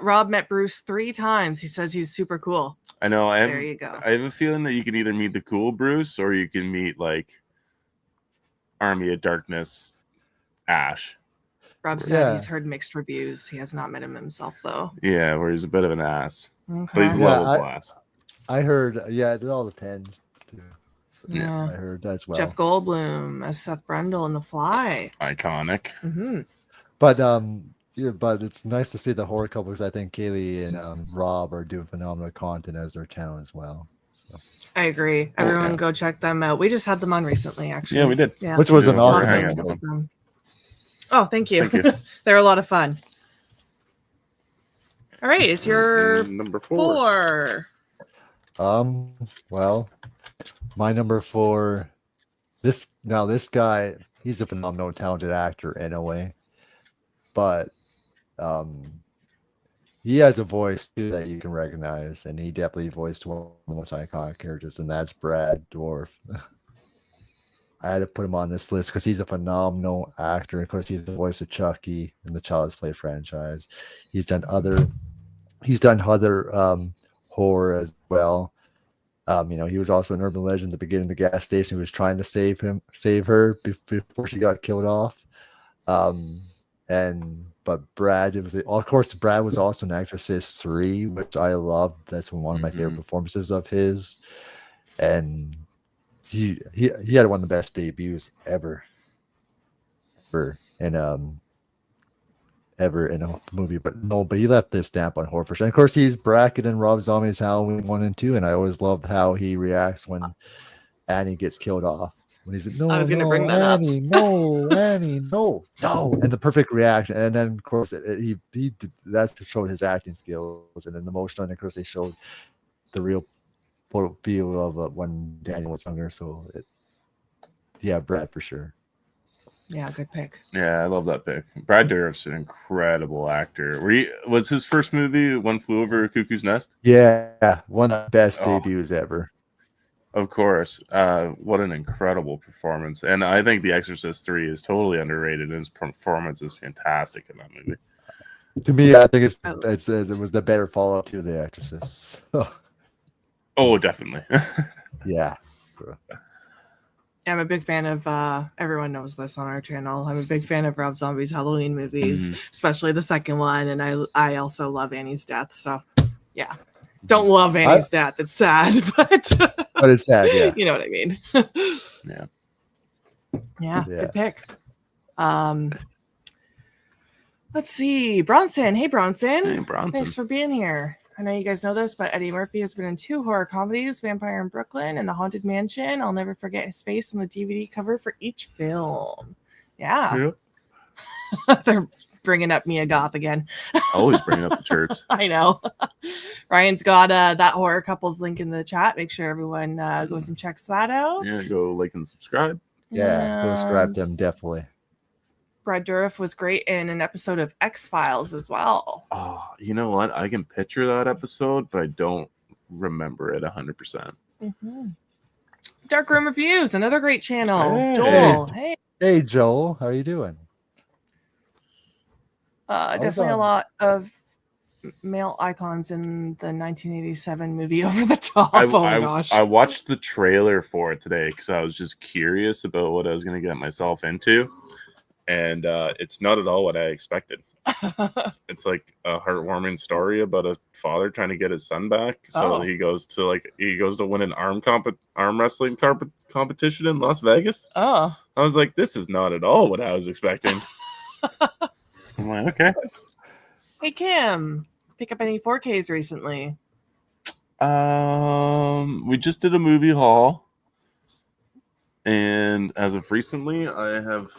Rob met Bruce 3 times. He says he's super cool. I know. There you go. I have a feeling that you can either meet the cool Bruce or you can meet like Army of Darkness Ash. Rob said he's heard mixed reviews. He has not met him himself though. Yeah, where he's a bit of an ass. Okay. But he's levels ass. I heard, it all depends. Too. So, Yeah. I heard that as well. Jeff Goldblum as Seth Brundle in The Fly. Iconic. Mm-hmm. But but it's nice to see the horror couple because I think Kaylee and Rob are doing phenomenal content as their channel as well. So. I agree. Everyone go check them out. We just had them on recently, actually. Yeah, we did. Yeah. Which was an awesome hang episode. Oh, thank you. They're a lot of fun. All right, it's your number 4. Well, my number 4. This guy, he's a phenomenal, talented actor in a way, but he has a voice too that you can recognize, and he definitely voiced one of the most iconic characters, and that's Brad Dwarf. I had to put him on this list because he's a phenomenal actor. Of course, he's the voice of Chucky in the Child's Play franchise. He's done other horror as well. He was also an urban legend at the beginning of the gas station who was trying to save her before she got killed off. But Brad, of course, Brad was also in Exorcist 3, which I loved. That's one of my favorite performances of his. And he had one of the best debuts ever in a movie, but he left this stamp on horror for sure. And of course, he's bracketed in Rob Zombie's Halloween 1 and 2, and I always loved how he reacts when Annie gets killed off. When he's like, "No, I was gonna bring that Annie, up. no, Annie, no," and the perfect reaction. And then, of course, that's to show his acting skills, and then the emotion. And of course, they showed the real feel of when Daniel was younger. So, Brad for sure. Yeah, good pick. Yeah, I love that pick. Brad Dourif's an incredible actor. Was his first movie One Flew Over Cuckoo's Nest? Yeah, one of the best debuts ever. Of course. What an incredible performance. And I think The Exorcist 3 is totally underrated. His performance is fantastic in that movie. To me, I think it was the better follow-up to The Exorcist. Oh, definitely. Yeah. I'm a big fan of, everyone knows this on our channel, I'm a big fan of Rob Zombie's Halloween movies, especially the second one, and I also love Annie's death, so yeah. Don't love Annie's death, it's sad, but it's sad, yeah. You know what I mean. Yeah, good pick. Let's see, Bronson. Hey, Bronson. Hey, Bronson. Thanks for being here. I know you guys know this, but Eddie Murphy has been in 2 horror comedies, Vampire in Brooklyn and The Haunted Mansion. I'll never forget his face on the DVD cover for each film. Yeah. They're bringing up Mia Goth again. Always bringing up the church. I know. Ryan's got that horror couples link in the chat. Make sure everyone goes and checks that out. Yeah, go like and subscribe. Yeah, go subscribe to them, definitely. Brad Dourif was great in an episode of X-Files as well. Oh, you know what? I can picture that episode, but I don't remember it 100%. Dark Room Reviews, another great channel. Hey. Joel, hey, Joel, how are you doing? Definitely a lot of male icons in the 1987 movie Over the Top. Oh my gosh! I watched the trailer for it today because I was just curious about what I was going to get myself into. And it's not at all what I expected. It's like a heartwarming story about a father trying to get his son back. So he goes to win an arm wrestling competition in Las Vegas. Oh, I was like, this is not at all what I was expecting. I'm like, okay. Hey Kim, pick up any 4Ks recently? We just did a movie haul, and as of recently, I have.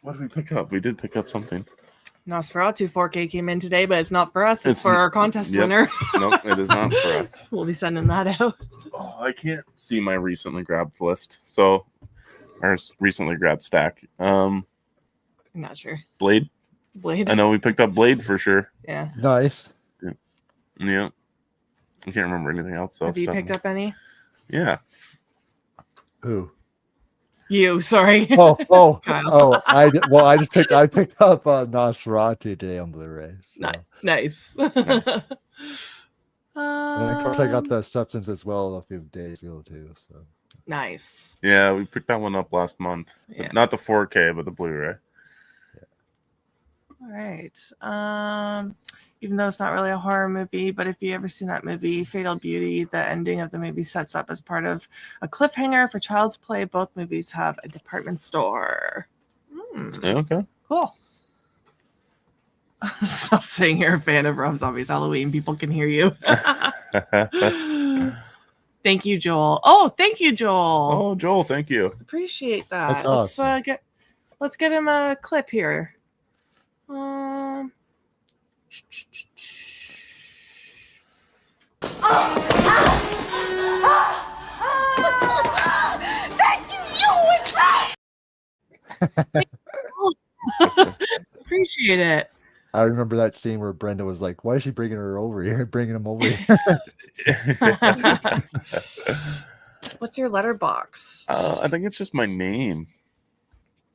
What did we pick up? We did pick up something. Nosferatu 4K came in today, but it's not for us. It's for our contest winner. Nope, it is not for us. We'll be sending that out. Oh, I can't see my recently grabbed list. So, our recently grabbed stack. I'm not sure. Blade. I know we picked up Blade for sure. Yeah. Nice. Yeah. I can't remember anything else. Have you picked up any? Yeah. Who? You, sorry. I picked up Nosferatu today on Blu-ray. So. Nice. And of course, I got the Substance as well a few days ago too. So nice. Yeah, we picked that one up last month. Yeah. Not the 4K, but the Blu-ray. All right. Even though it's not really a horror movie, but if you ever seen that movie, Fatal Beauty, the ending of the movie sets up as part of a cliffhanger for Child's Play. Both movies have a department store. Okay. Cool. Stop saying you're a fan of Rob Zombie's Halloween. People can hear you. Thank you, Joel. Oh, thank you, Joel. Oh, Joel, thank you. Appreciate that. That's awesome. Let's get him a clip here. appreciate it. I remember that scene where Brenda was like, "Why is she bringing her over here? Bringing him over here?" What's your letterbox? I think it's just my name,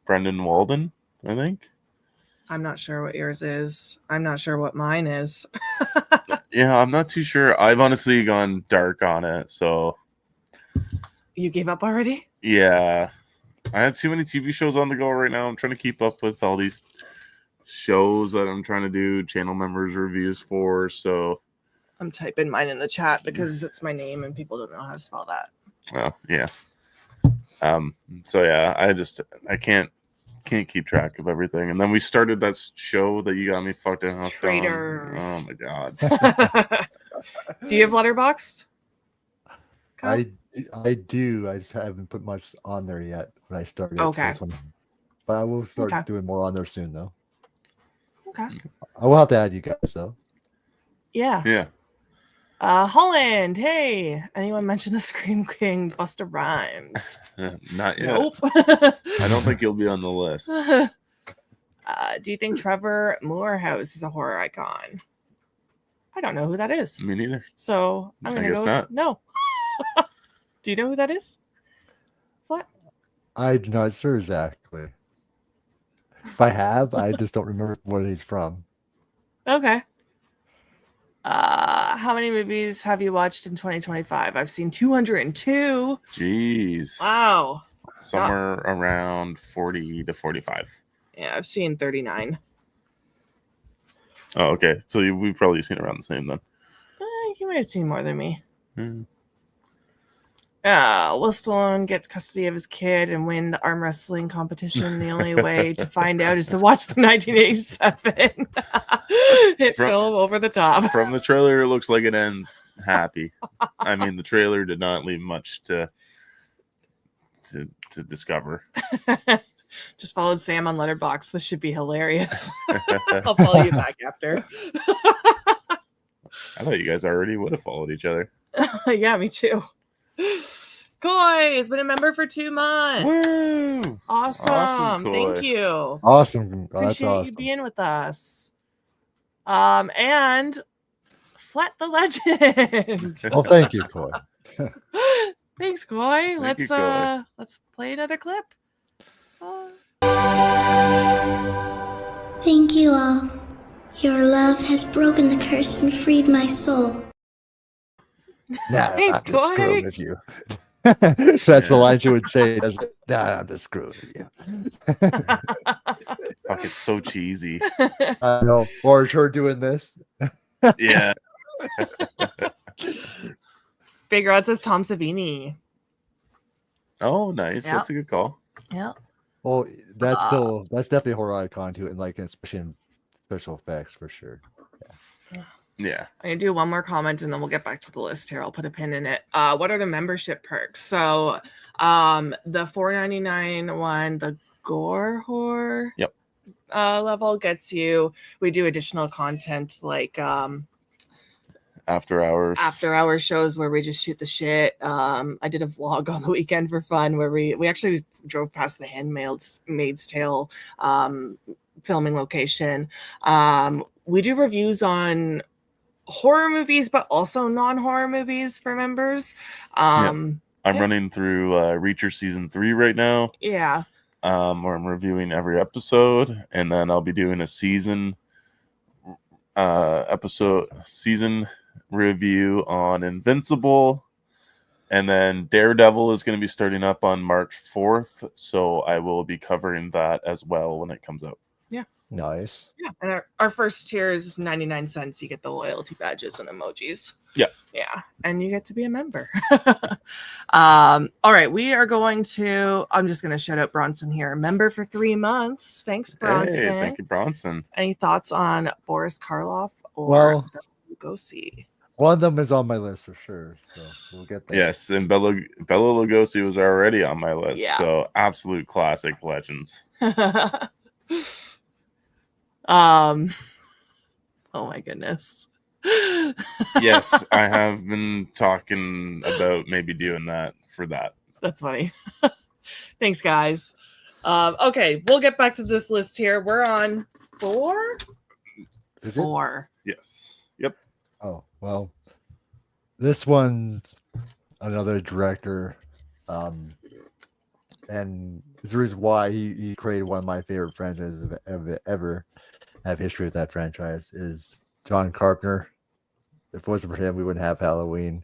Brendan Walden. I think. I'm not sure what yours is. I'm not sure what mine is. Yeah, I'm not too sure. I've honestly gone dark on it, so You gave up already? yeah. I have too many TV shows on the go right now. I'm trying to keep up with all these shows that I'm trying to do channel members reviews for. So I'm typing mine in the chat because it's my name and people don't know how to spell that. well, yeah. So yeah, I can't keep track of everything. And then we started that show that you got me fucked in. Traitors. Oh my god. Do you have Letterboxd? Kyle? I do. I just haven't put much on there yet when I started. Okay. This one. But I will start Okay. doing more on there soon, though. Okay. I will have to add you guys, though. Yeah. Yeah. Holland. Hey. Anyone mention the Scream King Busta Rhymes? Not yet. Nope. I don't think you'll be on the list. Do you think Trevor Morehouse is a horror icon? I don't know who that is. Me neither. So I'm I gonna guess go. not. No. Do you know who that is? Flett? I'm not sure exactly. If I have, I just don't remember what he's from. Okay. How many movies have you watched in 2025? I've seen 202. Jeez. Wow. Somewhere around 40 to 45. Yeah, I've seen 39. Oh, okay. So we've probably seen around the same then. You might have seen more than me. Hmm. Will Stallone get custody of his kid and win the arm wrestling competition? The only way to find out is to watch the 1987 hit film Over the Top. From the trailer, it looks like it ends happy. I mean, the trailer did not leave much to discover. Just followed Sam on Letterboxd. This should be hilarious. I'll follow you back after. I thought you guys already would have followed each other. Yeah, me too. Koi has been a member for 2 months. Woo! Awesome. Koi. Thank you. Awesome. Oh, that's Appreciate awesome. you being with us. And Flett the Legend. Well, thank you, Coy. Thanks, Koi. Thank you, Koi. Let's play another clip. Thank you all. Your love has broken the curse and freed my soul. Nah, Hey, I'm just Coy. screwing with you. That's the line she would say, doesn't it? Nah, I'm just screwing with you. Fuck, it's so cheesy. I know. Or is her doing this? Yeah. Big Rod says Tom Savini. Oh, nice. Yep. That's a good call. Yeah. Well, that's definitely a horror icon too, and like especially in special effects for sure. Yeah. I'm gonna do one more comment and then we'll get back to the list here. I'll put a pin in it. What are the membership perks? So the $4.99 one, the gore horror Yep. Level gets you. We do additional content like After hours shows where we just shoot the shit. I did a vlog on the weekend for fun where we actually drove past the Handmaid's Tale filming location. We do reviews on horror movies, but also non-horror movies for members. I'm running through Reacher season 3 right now. Yeah. Where I'm reviewing every episode, and then I'll be doing a season review on Invincible, and then Daredevil is going to be starting up on March 4th, so I will be covering that as well when it comes out. Nice. Yeah. And our first tier is 99 cents. You get the loyalty badges and emojis. Yeah. Yeah. And you get to be a member. All right. We are going to, I'm just going to shout out Bronson here. Member for 3 months. Thanks, Bronson. Hey, thank you, Bronson. Any thoughts on Boris Karloff or Well, Lugosi? one of them is on my list for sure, so we'll get there. Yes, and Bela Lugosi was already on my list, Yeah. so absolute classic legends. Oh my goodness. Yes, I have been talking about maybe doing that for that. That's funny. Thanks, guys. Okay, we'll get back to this list here. We're on 4? Is it? 4. Yes. Yep. Oh, well, this one's another director. And it's the reason why he created one of my favorite franchises ever have history with that franchise is John Carpenter. If it wasn't for him, we wouldn't have Halloween.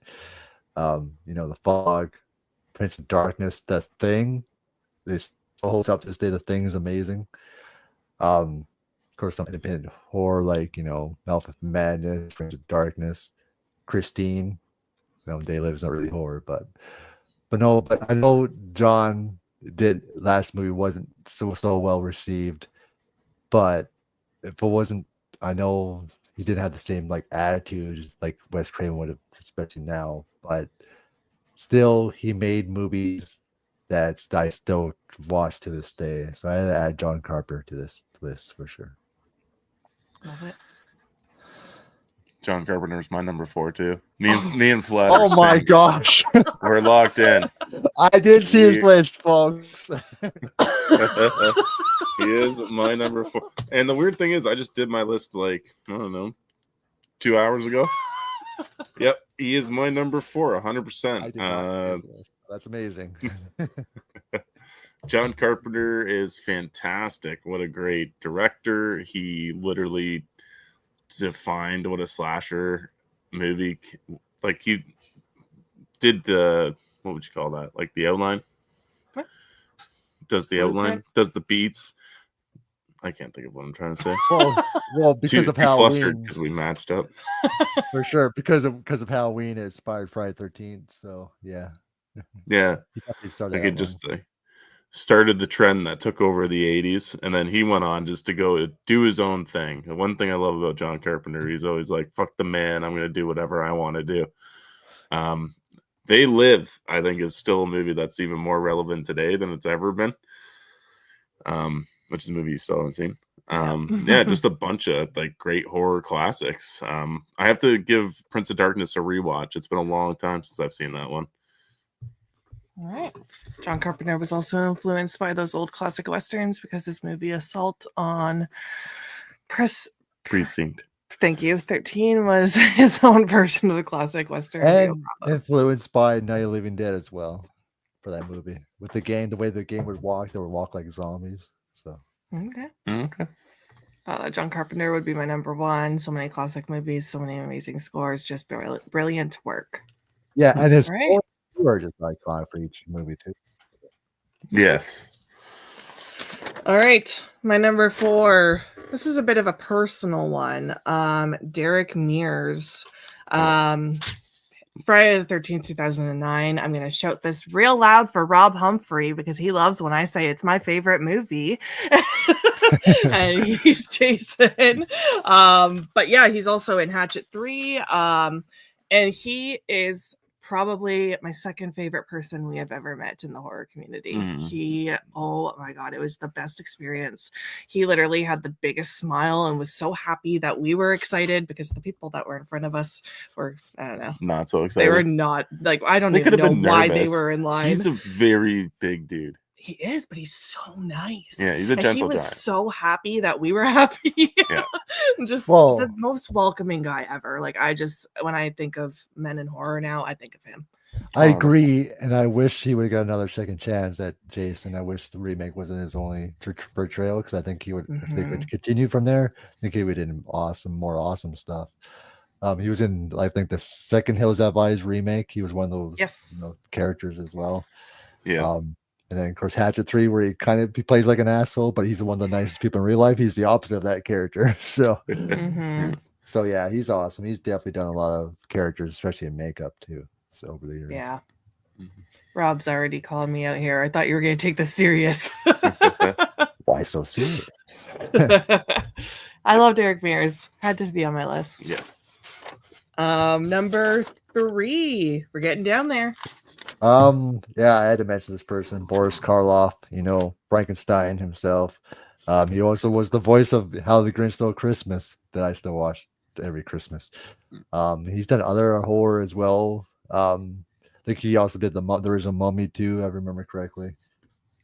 The Fog, Prince of Darkness, The Thing. This holds up to this day. The Thing is amazing. Of course, some independent horror like Mouth of Madness, Prince of Darkness, Christine. Day Live's not really horror, but I know John did last movie wasn't so well received, but if it wasn't, I know he didn't have the same attitude like Wes Craven would have, especially now. But still, he made movies that I still watch to this day. So I had to add John Carpenter to this list for sure. Love it. John Carpenter's my number 4 too. Me and Flett. Oh my gosh, we're locked in. I did see his list, folks. He is my number 4. And the weird thing is, I just did my list I don't know, 2 hours ago. Yep, he is my number 4, 100%. That's amazing. John Carpenter is fantastic. What a great director. He literally defined what a slasher movie, he did the, what would you call that? The outline? What? Does the outline, does the beats. I can't think of what I'm trying to say. Well, because of Halloween, because we matched up. For sure, because of Halloween, it inspired Friday 13th. So yeah, He started the trend that took over the 80s, and then he went on just to go do his own thing. And one thing I love about John Carpenter, he's always like, "Fuck the man, I'm going to do whatever I want to do." They Live, I think, is still a movie that's even more relevant today than it's ever been. Which is a movie you still haven't seen. Just a bunch of great horror classics. I have to give Prince of Darkness a rewatch. It's been a long time since I've seen that one. All right. John Carpenter was also influenced by those old classic westerns because his movie Assault on Precinct. Thank you. 13 was his own version of the classic western. And influenced by Night of the Living Dead as well for that movie. With the game, the way the game would walk, they would walk like zombies. So okay. John Carpenter would be my number 1. So many classic movies, so many amazing scores, just brilliant work. Yeah, and his right. Are just iconic for each movie too. Yes. All right, my number 4. This is a bit of a personal one. Derek Mears. Friday the 13th, 2009. I'm going to shout this real loud for Rob Humphrey because he loves when I say it's my favorite movie. And he's Jason. But yeah, he's also in Hatchet 3. And he is probably my second favorite person we have ever met in the horror community. He, oh my God, it was the best experience. He literally had the biggest smile and was so happy that we were excited because the people that were in front of us were, I don't know, not so excited. They were not, I don't even know why they were in line. He's a very big dude. He is, but he's so nice. Yeah, he's a gentle guy. He was giant. so happy that we were happy. Yeah. Just the most welcoming guy ever. When I think of men in horror now, I think of him. I agree, and I wish he would have got another second chance at Jason. I wish the remake wasn't his only portrayal because I think he would, if they could continue from there, I think he would do more awesome stuff. He was in, I think, the second Hills Have Eyes remake. He was one of those characters as well. Yeah. And then, of course, Hatchet 3, where he plays like an asshole, but he's one of the nicest people in real life. He's the opposite of that character. So, so yeah, he's awesome. He's definitely done a lot of characters, especially in makeup too. So over the years. Yeah. Rob's already calling me out here. I thought you were going to take this serious. Why so serious? I love Derek Mears. Had to be on my list. Yes. Number 3. We're getting down there. I had to mention this person, Boris Karloff, Frankenstein himself. He also was the voice of How the Grinch Stole Christmas that I still watch every Christmas. He's done other horror as well. I think he also did the original Mummy too, if I remember correctly.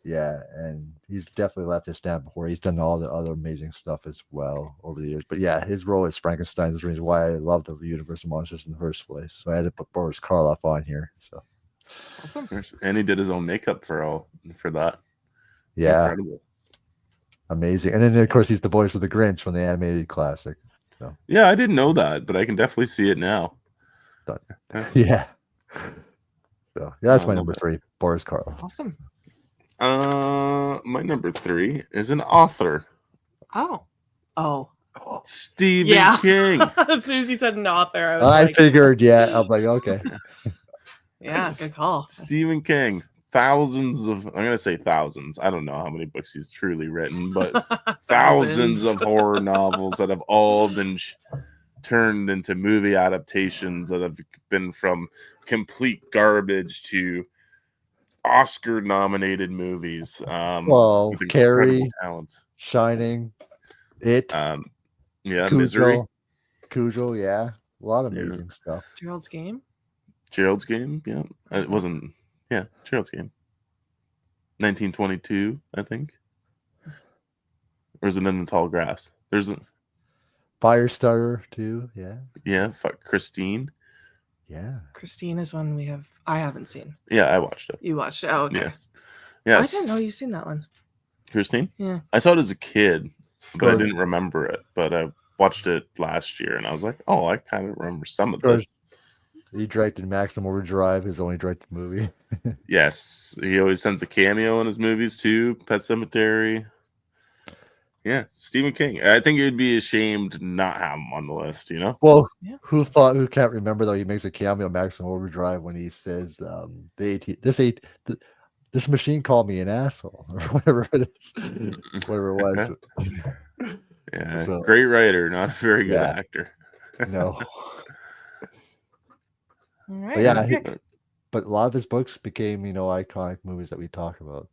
Yeah, and he's definitely left his stamp before. He's done all the other amazing stuff as well over the years. But yeah, his role as Frankenstein is the reason why I love the Universal Monsters in the first place. So I had to put Boris Karloff on here. So Awesome. And he did his own makeup for that. yeah, Incredible. amazing. And then of course he's the voice of the Grinch from the animated classic. So Yeah, I didn't know that, but I can definitely see it now. yeah. So yeah, that's I my love number it. 3, Boris Karloff. Awesome. My number 3 is an author, Oh. Stephen Yeah. King. As soon as you said an author, I was I like, figured, yeah. I'm like, okay. yeah, good call. Stephen King. I'm gonna say thousands. I don't know how many books he's truly written, but thousands of horror novels that have all been turned into movie adaptations that have been from complete garbage to Oscar-nominated movies. Well, with Carrie, incredible talents. Shining, It, Yeah, Cujo, Misery. Cujo, yeah. A lot of Yeah. amazing stuff. Gerald's Game. Gerald's Game. Yeah, it wasn't. Yeah, Gerald's Game. 1922, I think. Or is it In the Tall Grass? There's a Firestarter too, yeah. Christine. Yeah. Christine is one I haven't seen. Yeah, I watched it. You watched it? Oh, okay. Yeah. Yes. I didn't know you've seen that one. Christine? Yeah. I saw it as a kid, but I Sure. didn't remember it. But I watched it last year and I was like, oh, I kind of remember some of Sure. this. He directed Maximum Overdrive, his only directed movie. Yes. He always sends a cameo in his movies too. Pet Sematary. Yeah, Stephen King. I think it'd be a shame to not have him on the list, you know? Well, Yeah. who can't remember though? He makes a cameo in Maximum Overdrive when he says, this machine called me an asshole, or whatever it is. Whatever it was. Yeah. So- Great writer, not a very good Yeah. actor. No. All right. But yeah, good pick. but a lot of his books became, iconic movies that we talk about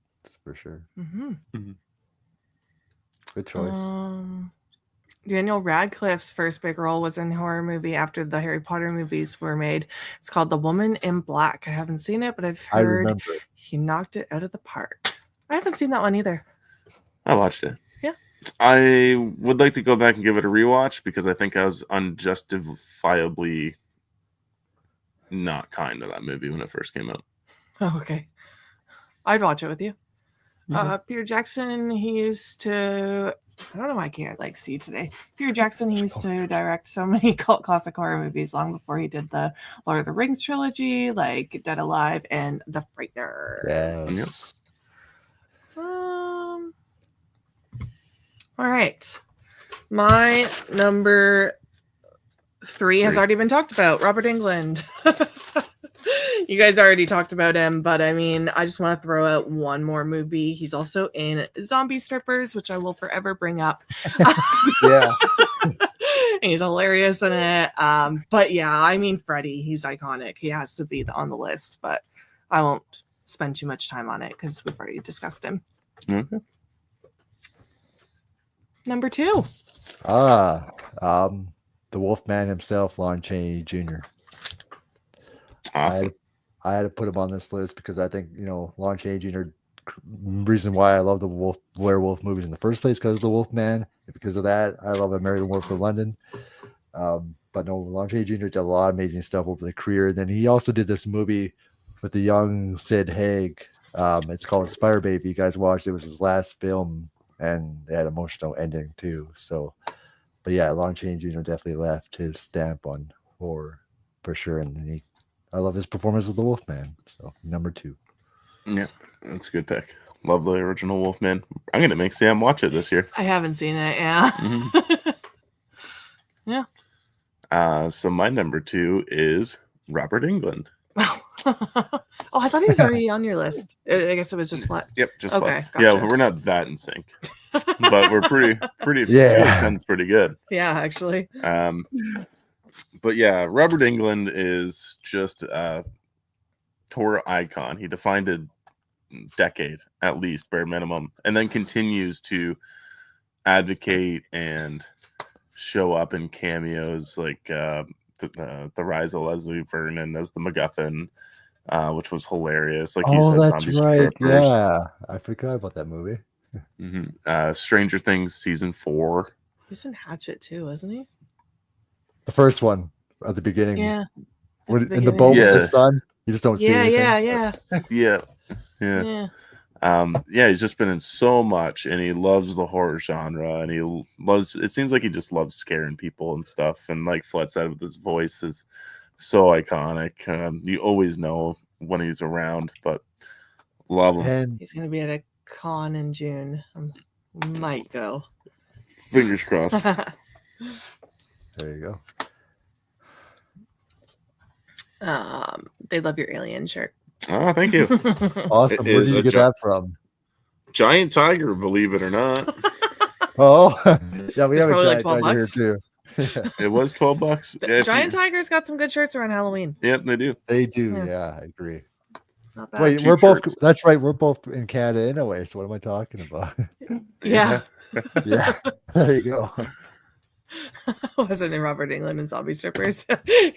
for sure. Mhm. Good choice. Daniel Radcliffe's first big role was in a horror movie after the Harry Potter movies were made. It's called The Woman in Black. I haven't seen it, but I've I heard remember it. he knocked it out of the park. I haven't seen that one either. I watched it. Yeah. I would like to go back and give it a rewatch because I think I was unjustifiably not kind to that movie when it first came out. Oh, okay. I'd watch it with you. Mhm. Peter Jackson, he used to... I don't know why I can't see today. Peter Jackson, he used to direct so many cult classic horror movies long before he did the Lord of the Rings trilogy, like Dead Alive and The Frighteners. Yes. All right. My number 3 has already been talked about. Robert Englund. You guys already talked about him, but I mean, I just want to throw out one more movie. He's also in Zombie Strippers, which I will forever bring up. Yeah. And he's hilarious in it. But yeah, I mean, Freddy, he's iconic. He has to be on the list, but I won't spend too much time on it because we've already discussed him. Okay. Number 2. The Wolfman himself, Lon Chaney Jr. Awesome. I had to put him on this list because I think, Lon Chaney Jr. reason why I love the werewolf movies in the first place because of the Wolfman. And because of that, I love American Werewolf for London. But no, Lon Chaney Jr. did a lot of amazing stuff over the career. And then he also did this movie with the young Sid Haig. It's called Spire Baby. You guys watched it. It was his last film, and it had an emotional ending too. So, but yeah, Lon Chaney Jr. definitely left his stamp on horror for sure. And I love his performance as the Wolfman. So number 2. Yeah, that's a good pick. Love the original Wolfman. I'm gonna make Sam watch it this year. I haven't seen it, yeah. Mhm. Yeah. So my number 2 is Robert Englund. Oh, I thought he was already on your list. I guess it was just Flett. Yep, just Okay, Flets. gotcha. Yeah, we're not that in sync, but we're pretty. Yeah. 10's pretty good. Yeah, actually. But yeah, Robert Englund is just a horror icon. He defined a decade at least, bare minimum, and then continues to advocate and show up in cameos like the rise of Leslie Vernon as the MacGuffin, which was hilarious. Like you Oh, said, that's zombie right. strippers. Yeah, I forgot about that movie. Stranger Things season 4. He's in Hatchet too, isn't he? The first one at the beginning, Yeah. when in the boat with the sun, you just don't see Yeah, anything. yeah. Yeah. He's just been in so much, and he loves the horror genre, and he loves. It seems like he just loves scaring people and stuff. And like Flett said, with his voice is so iconic. You always know when he's around, but love him. And He's gonna be at a con in June. Might go. Fingers crossed. there you go. They love your alien shirt. Oh, thank you. Awesome. It Where is did you a get that from? Giant tiger, believe it or not. Oh, yeah, we It's have a probably like giant tiger here $12. too. It was $12. Yeah, Giant Tiger's got some good shirts around Halloween. Yep, they do. They do. Yeah. Yeah, I agree. Not bad. Wait, Cheap we're both. shirts. That's right. We're both in Canada anyway. So what am I talking about? Yeah. Yeah, there you go. Wasn't in Robert England and Zombie Strippers.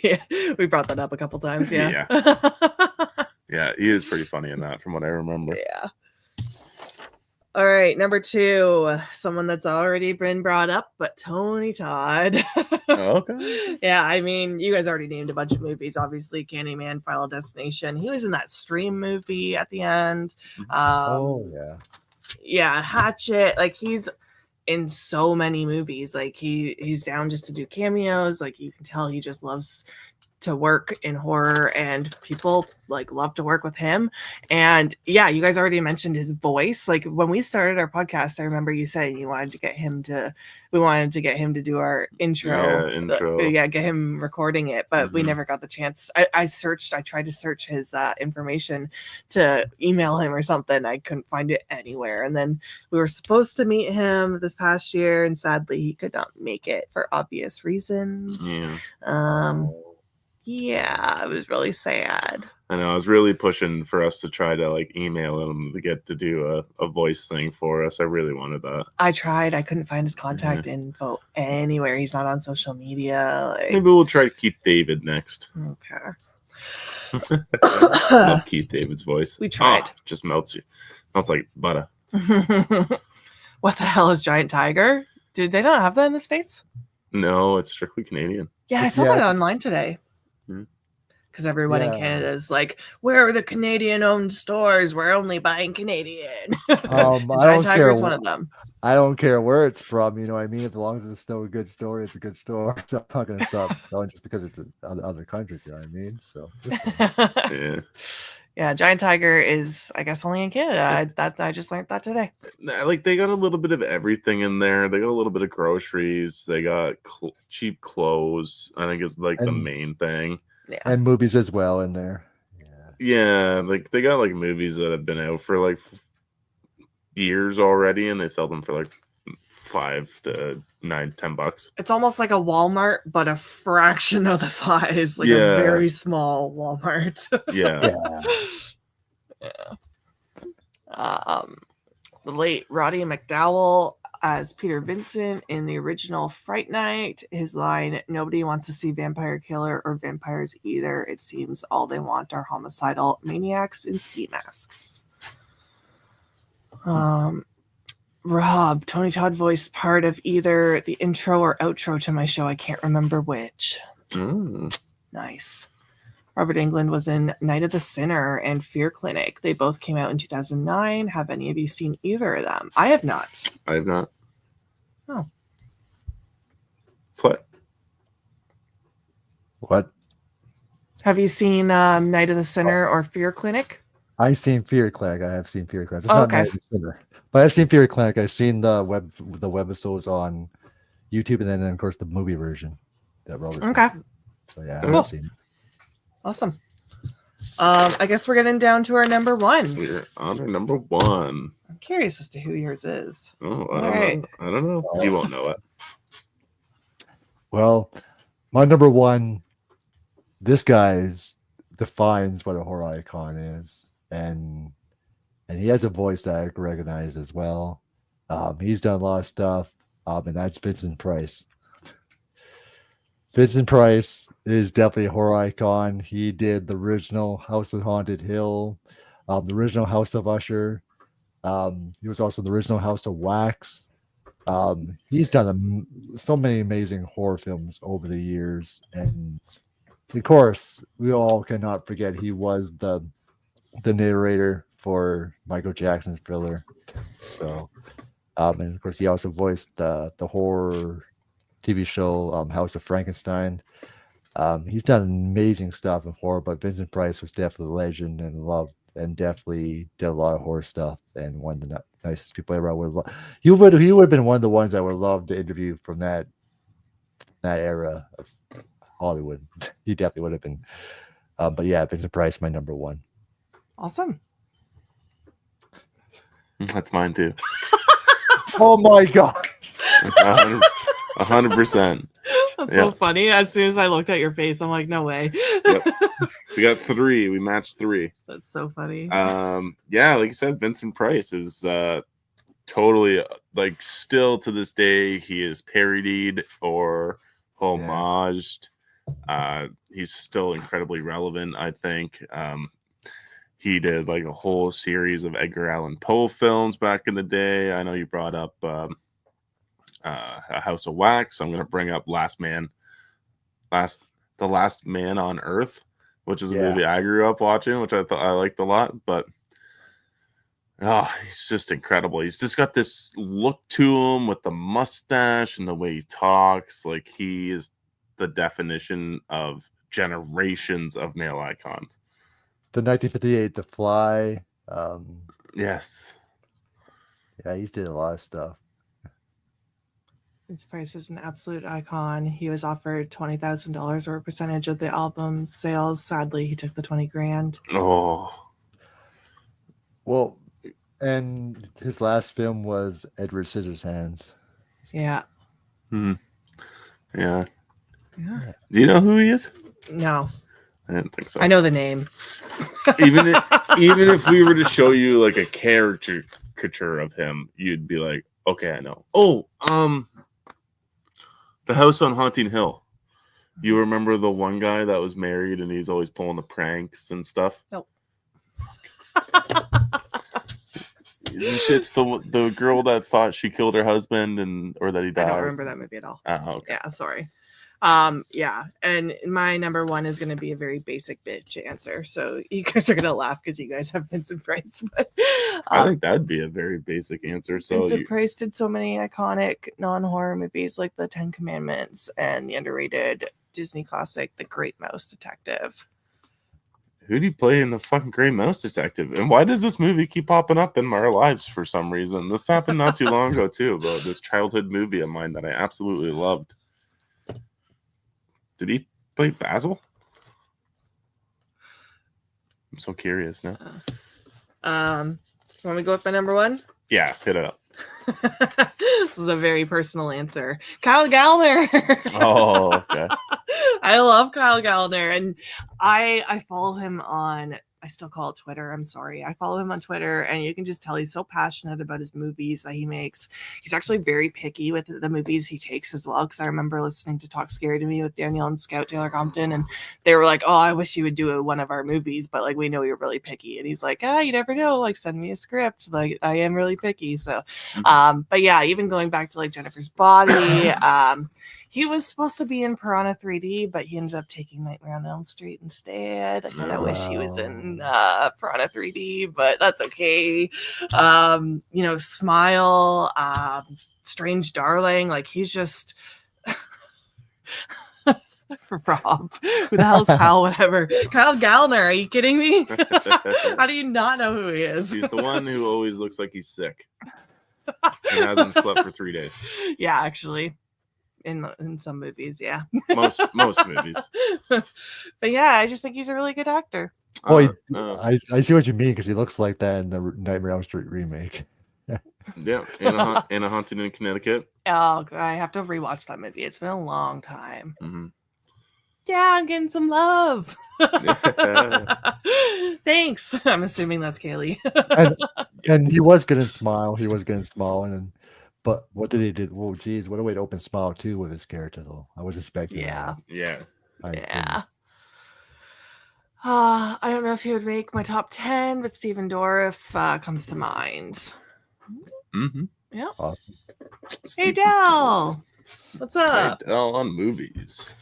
Yeah, we brought that up a couple times. Yeah. Yeah, he is pretty funny in that, from what I remember. Yeah. All right, number 2, someone that's already been brought up, but Tony Todd. Okay. Yeah, I mean, you guys already named a bunch of movies. Obviously, Candyman, Final Destination. He was in that Scream movie at the end. Oh yeah. Yeah, Hatchet. Like he's in so many movies. Like he's down just to do cameos. Like you can tell he just loves to work in horror, and people like love to work with him. And yeah, you guys already mentioned his voice. Like when we started our podcast, I remember you saying we wanted to get him to do our intro. Get him recording it, but we never got the chance. I tried to search his information to email him or something. I couldn't find it anywhere. And then we were supposed to meet him this past year, and sadly he could not make it for obvious reasons. Yeah, it was really sad. I know. I was really pushing for us to try to like email him to get to do a voice thing for us. I really wanted that. I tried. I couldn't find his contact info anywhere. He's not on social media. Like... Maybe we'll try Keith David next. Okay. Love Keith David's voice. We tried. Just melts you. Melts like butter. What the hell is Giant Tiger? Did they not have that in the States? No, it's strictly Canadian. Yeah, I saw that online today. Because everyone in Canada is like, where are the Canadian-owned stores? We're only buying Canadian. I don't care. One of them. I don't care where it's from. You know what I mean? As long as it's still a good store, it's a good store. So I'm not going to stop selling just because it's in other countries. You know what I mean? So yeah, Giant Tiger is, I guess, only in Canada. I just learned that today. Like they got a little bit of everything in there. They got a little bit of groceries. They got cheap clothes. I think is like the main thing. Yeah, and movies as well in there. Yeah, like they got like movies that have been out for like years already, and they sell them for like $5 to $10. It's almost like a Walmart, but a fraction of the size, like a very small Walmart. The late Roddy McDowell as Peter Vincent in the original Fright Night. His line, "Nobody wants to see vampire killer or vampires either. It seems all they want are homicidal maniacs in ski masks." Rob, Tony Todd voiced part of either the intro or outro to my show. I can't remember which. Nice. Robert Englund was in Night of the Sinner and Fear Clinic. They both came out in 2009. Have any of you seen either of them? I have not. I have not. Oh. What? What? Have you seen Night of the Sinner or Fear Clinic? I've seen Fear Clinic. I have seen Fear Clinic. It's not Night of the Sinner. But I've seen Fear Clinic. I've seen the webisodes on YouTube, and then of course the movie version that Robert. Okay. Did. So yeah, Cool. I've seen it. Awesome. I guess we're getting down to our number ones. We're on our number 1. I'm curious as to who yours is. Oh, I don't know. You won't know it. Well, my number 1. This guy defines what a horror icon is, and he has a voice that I recognize as well. He's done a lot of stuff, and that's Vincent Price. Vincent Price is definitely a horror icon. He did the original House of Haunted Hill, the original House of Usher. He was also the original House of Wax. He's done so many amazing horror films over the years, and of course, we all cannot forget he was the narrator for Michael Jackson's Thriller. So, and of course, he also voiced the horror TV show House of Frankenstein. He's done amazing stuff in horror, but Vincent Price was definitely a legend and loved, and definitely did a lot of horror stuff, and one of the nicest people I ever would love. He would have been one of the ones I would love to interview from that era of Hollywood. He definitely would have been. But yeah, Vincent Price, my number one. Awesome. That's mine too. Oh my god. 100%. That's Yeah. so funny. As soon as I looked at your face, I'm like, no way. Yep. We got 3. We matched 3. That's so funny. Yeah, like you said, Vincent Price is totally, like, still to this day, he is parodied or homaged. He's still incredibly relevant, I think. He did like a whole series of Edgar Allan Poe films back in the day. I know you brought up A House of Wax. I'm going to bring up The Last Man on Earth, which is a movie I grew up watching, which I thought I liked a lot. But he's just incredible. He's just got this look to him with the mustache and the way he talks. Like, he is the definition of generations of male icons. The 1958 The Fly. Yes. Yeah, he's did a lot of stuff. Vincent Price is an absolute icon. He was offered $20,000 or a percentage of the album's sales. Sadly, he took the $20,000. Oh. Well, and his last film was Edward Scissorhands. Yeah. Yeah. Yeah. Do you know who he is? No. I didn't think so. I know the name. even if we were to show you like a caricature of him, you'd be like, okay, I know. Oh, The House on Haunting Hill. You remember the one guy that was married and he's always pulling the pranks and stuff? Nope. It's the girl that thought she killed her husband or that he died. I don't remember that movie at all. Oh, okay. Yeah, sorry. Yeah, and my number one is going to be a very basic bitch answer. So you guys are going to laugh because you guys have Vincent Price. But I think that'd be a very basic answer. So Vincent Price did so many iconic non-horror movies like The 10 Commandments and the underrated Disney classic The Great Mouse Detective. Who do you play in the fucking Great Mouse Detective? And why does this movie keep popping up in our lives for some reason? This happened not too long ago too, about this childhood movie of mine that I absolutely loved. Did he play Basil? I'm so curious now. Want me to go with my number one? Yeah, hit it up. This is a very personal answer. Kyle Gallner. Oh, okay. I love Kyle Gallner, and I follow him on, I still call it Twitter. I'm sorry. I follow him on Twitter, and you can just tell he's so passionate about his movies that he makes. He's actually very picky with the movies he takes as well, because I remember listening to Talk Scary to Me with Danielle and Scout Taylor Compton, and they were like, oh, I wish you would do one of our movies, but like, we know you're really picky. And he's like, you never know, like, send me a script. Like, I am really picky. So but yeah, even going back to like Jennifer's Body, he was supposed to be in Piranha 3D, but he ended up taking Nightmare on Elm Street instead. I kind of wish he was in Piranha 3D, but that's okay. Smile, Strange Darling, like, he's just Rob, who the hell's Pal, whatever. Kyle Gallner, are you kidding me? How do you not know who he is? He's the one who always looks like he's sick and hasn't slept for 3 days. Yeah, actually. In some movies, yeah. Most movies. But yeah, I just think he's a really good actor. I see what you mean, because he looks like that in the Nightmare on Elm Street remake. Yeah, in a Haunted in Connecticut. Oh, I have to rewatch that movie. It's been a long time. Mm-hmm. Yeah, I'm getting some love. Yeah. Thanks. I'm assuming that's Kaylee. and he was gonna smile. And then, But what did they do? Well, geez, what a way to open Smile 2 with his character, though. I was expecting Yeah. that. Yeah. My Yeah. goodness. I don't know if he would make my top 10, but Stephen Dorff comes to mind. Mm-hmm. Yeah. Awesome. Hey, Dell. What's Hey, up? Dell on movies.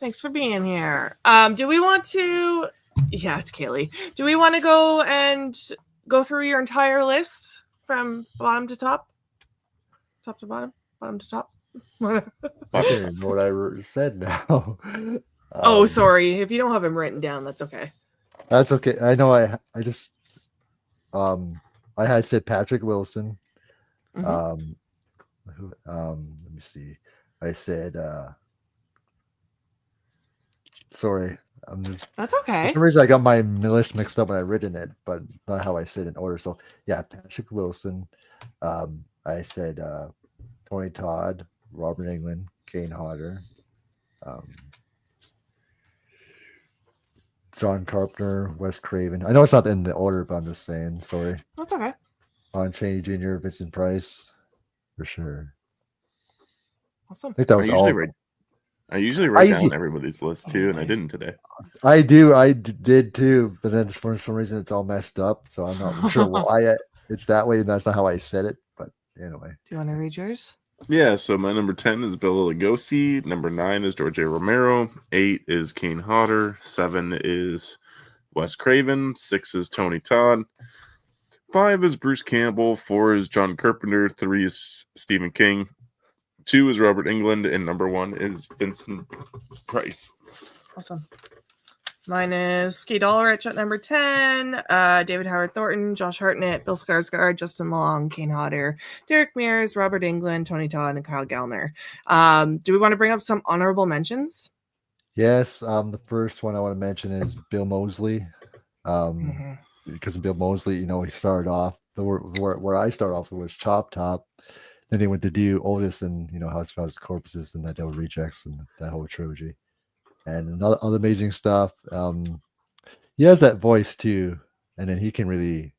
Thanks for being here. Do we want to... Yeah, it's Kaylee. Do we want to go through your entire list from bottom to top? Top to bottom? Bottom to top? I don't even know what I said now. Oh, sorry. If you don't have him written down, that's okay. That's okay. I know. I just I had said Patrick Wilson. Mhm. Let me see. I said sorry. That's For okay. some reason I got my list mixed up when I written it, but not how I said it in order. So yeah, Patrick Wilson. I said Tony Todd, Robert Englund, Kane Hodder, John Carpenter, Wes Craven. I know it's not in the order, but I'm just saying. Sorry. That's okay. Lon Chaney Jr., Vincent Price, for sure. Awesome. I think that was all. I usually write down everybody's list too, and I didn't today. I do. I did too, but then for some reason it's all messed up. So I'm not sure why it's that way. And that's not how I said it. But anyway. Do you want to read yours? Yeah, so my number 10 is Bela Lugosi. Number 9 is George A. Romero. 8 is Kane Hodder. 7 is Wes Craven. 6 is Tony Todd. 5 is Bruce Campbell. 4 is John Carpenter. 3 is Stephen King. 2 is Robert Englund. And number 1 is Vincent Price. Awesome. Mine is Ski Dollarich at number 10, David Howard Thornton, Josh Hartnett, Bill Skarsgård, Justin Long, Kane Hodder, Derek Mears, Robert Englund, Tony Todd, and Kyle Gallner. Do we want to bring up some honorable mentions? Yes. The first one I want to mention is Bill Moseley. Because of Bill Moseley, he started off where I started off was Chop Top. Then they went to do Otis and House of House Corpses and that Devil Rejects and that whole trilogy. And other amazing stuff. He has that voice too, and then he can really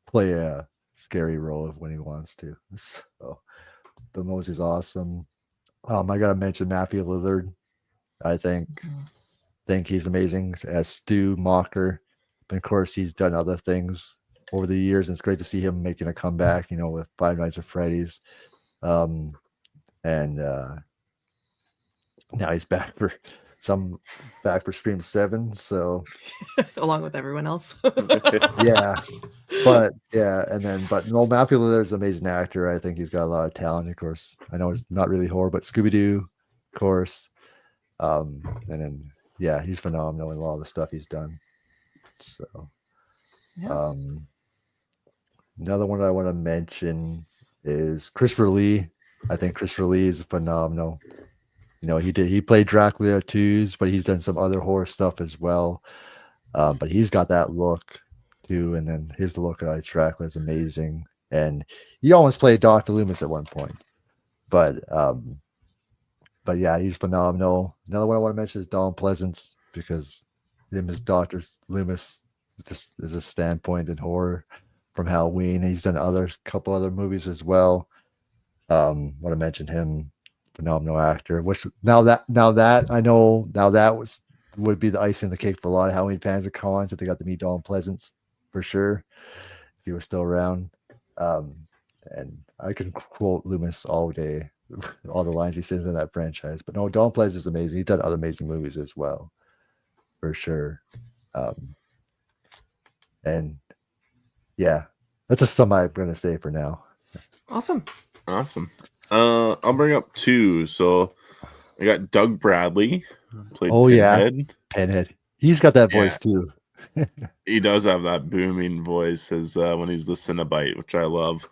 play a scary role when he wants to. So Bill Moseley's awesome. I gotta mention Matthew Lillard. I think he's amazing as Stu Mocker. But of course, he's done other things over the years, and it's great to see him making a comeback. With Five Nights at Freddy's, and now he's back for Scream 7. So along with everyone else. yeah, but Matthew Lillard's an amazing actor. I think he's got a lot of talent. Of course, I know it's not really horror, but Scooby Doo, of course. And then he's phenomenal in a lot of the stuff he's done. So, another one I want to mention is Christopher Lee. I think Christopher Lee is phenomenal. He played Dracula too, but he's done some other horror stuff as well. But he's got that look too, and then his look at Dracula is amazing. And he almost played Dr. Loomis at one point. But yeah, he's phenomenal. Another one I want to mention is Donald Pleasance, because him as Dr. Loomis is a standpoint in horror from Halloween. He's done a couple other movies as well. Want to mention him. Phenomenal actor. Which now that would be the icing on the cake for a lot of Halloween fans and cons if they got to meet Donald Pleasance for sure, if he was still around. And I can quote Loomis all day, all the lines he says in that franchise. But no, Donald Pleasance is amazing. He's done other amazing movies as well, for sure. And yeah, that's just something I'm gonna say for now. Awesome. I'll bring up 2. So I got Doug Bradley, played Pinhead. He's got that voice too. He does have that booming voice as when he's the Cenobite, which I love.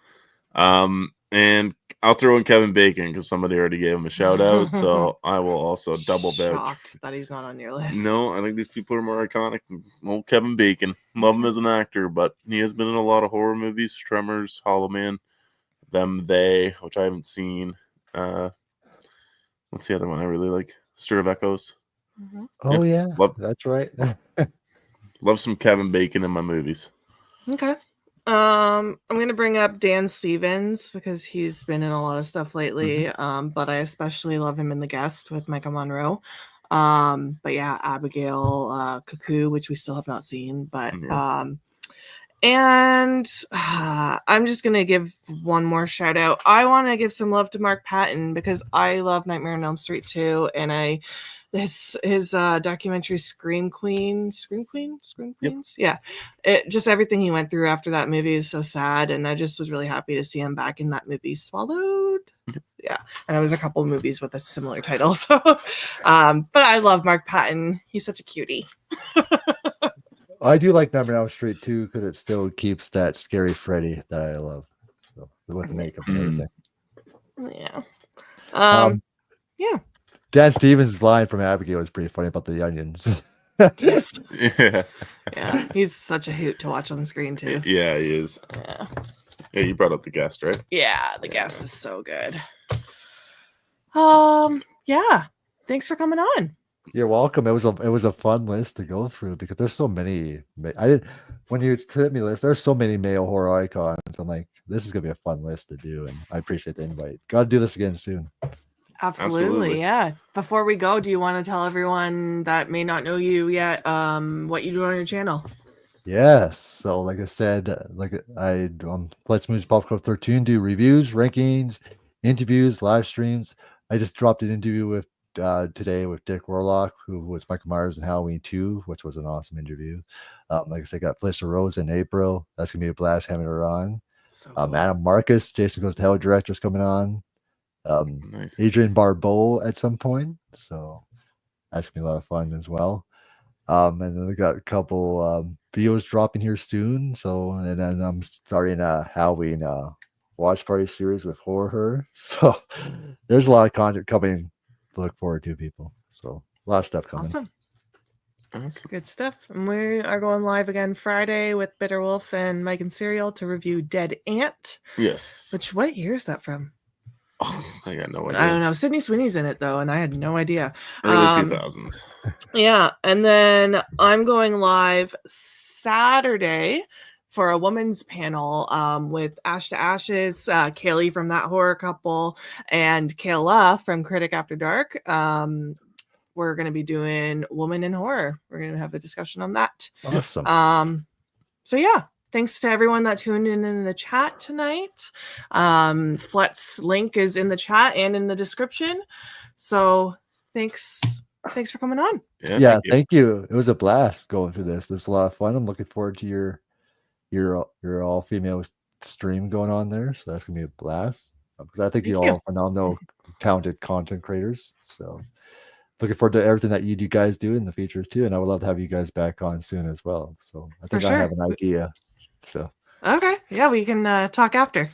And I'll throw in Kevin Bacon because somebody already gave him a shout out, so I will also double vouch. Shocked that he's not on your list. No, I think these people are more iconic than old Kevin Bacon. Love him as an actor, but he has been in a lot of horror movies: Tremors, Hollow Man, Them, They, which I haven't seen. What's the other one I really like? Stir of Echoes. Oh that's right. Love some Kevin Bacon in my movies. Okay. I'm gonna bring up Dan Stevens because he's been in a lot of stuff lately. But I especially love him in The Guest with Micah Monroe. But yeah, Abigail, Cuckoo, which we still have not seen, but and I'm just gonna give one more shout out. I want to give some love to Mark Patton because I love Nightmare on Elm Street 2, and his documentary Scream Queens, yeah, it just everything he went through after that movie is so sad, and I just was really happy to see him back in that movie Swallowed. Yeah, and there was a couple movies with a similar title. So, but I love Mark Patton. He's such a cutie. I do like Nightmare on Elm Street too because it still keeps that scary Freddy that I love. So with the makeup and everything. Yeah. Yeah. Dan Stevens' line from Abigail was pretty funny about the onions. Yes. Yeah. Yeah. He's such a hoot to watch on the screen too. Yeah, he is. Yeah. Yeah, you brought up The Guest, right? Yeah, The Guest is so good. Yeah. Thanks for coming on. You're welcome. It was a fun list to go through because there's so many. When you sent me list, there's so many male horror icons. I'm like, this is gonna be a fun list to do, and I appreciate the invite. Gotta do this again soon. Absolutely. Yeah. Before we go, do you want to tell everyone that may not know you yet what you do on your channel? Yes. So like I said, Let's Movies Pop Club 13 do reviews, rankings, interviews, live streams. I just dropped an interview with today with Dick Warlock, who was Michael Myers in Halloween 2, which was an awesome interview. Like I said, got Felicia Rose in April. That's gonna be a blast having her on. So cool. Adam Marcus, Jason Goes to Hell director's coming on. Nice. Adrian Barbeau at some point, so that's gonna be a lot of fun as well. And then we got a couple videos dropping here soon. So, and then I'm starting a Halloween watch party series with Horror. So there's a lot of content coming to look forward to, people. So a lot of stuff coming. Awesome. Awesome. Good stuff. And we are going live again Friday with Bitter Wolf and Mike and Serial to review Dead Ant. Yes. Which, what year is that from? Oh, I got no idea. I don't know. Sydney Sweeney's in it though, and I had no idea. Early 2000s. Yeah, and then I'm going live Saturday for a woman's panel with Ash to Ashes, Kaylee from That Horror Couple, and Kayla from Critic After Dark. We're going to be doing Woman in Horror. We're going to have a discussion on that. Awesome. So yeah. Thanks to everyone that tuned in the chat tonight. Flett's link is in the chat and in the description. So thanks for coming on. Yeah, thank you. It was a blast going through this. This is a lot of fun. I'm looking forward to your all female stream going on there. So that's gonna be a blast. Because I think you're all phenomenal, talented content creators. So looking forward to everything that you guys do in the future too. And I would love to have you guys back on soon as well. So I think I have an idea. So okay, yeah, we can talk after.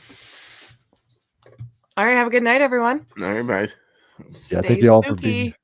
All right, have a good night, everyone. All right, bye. Yeah, thank you all for being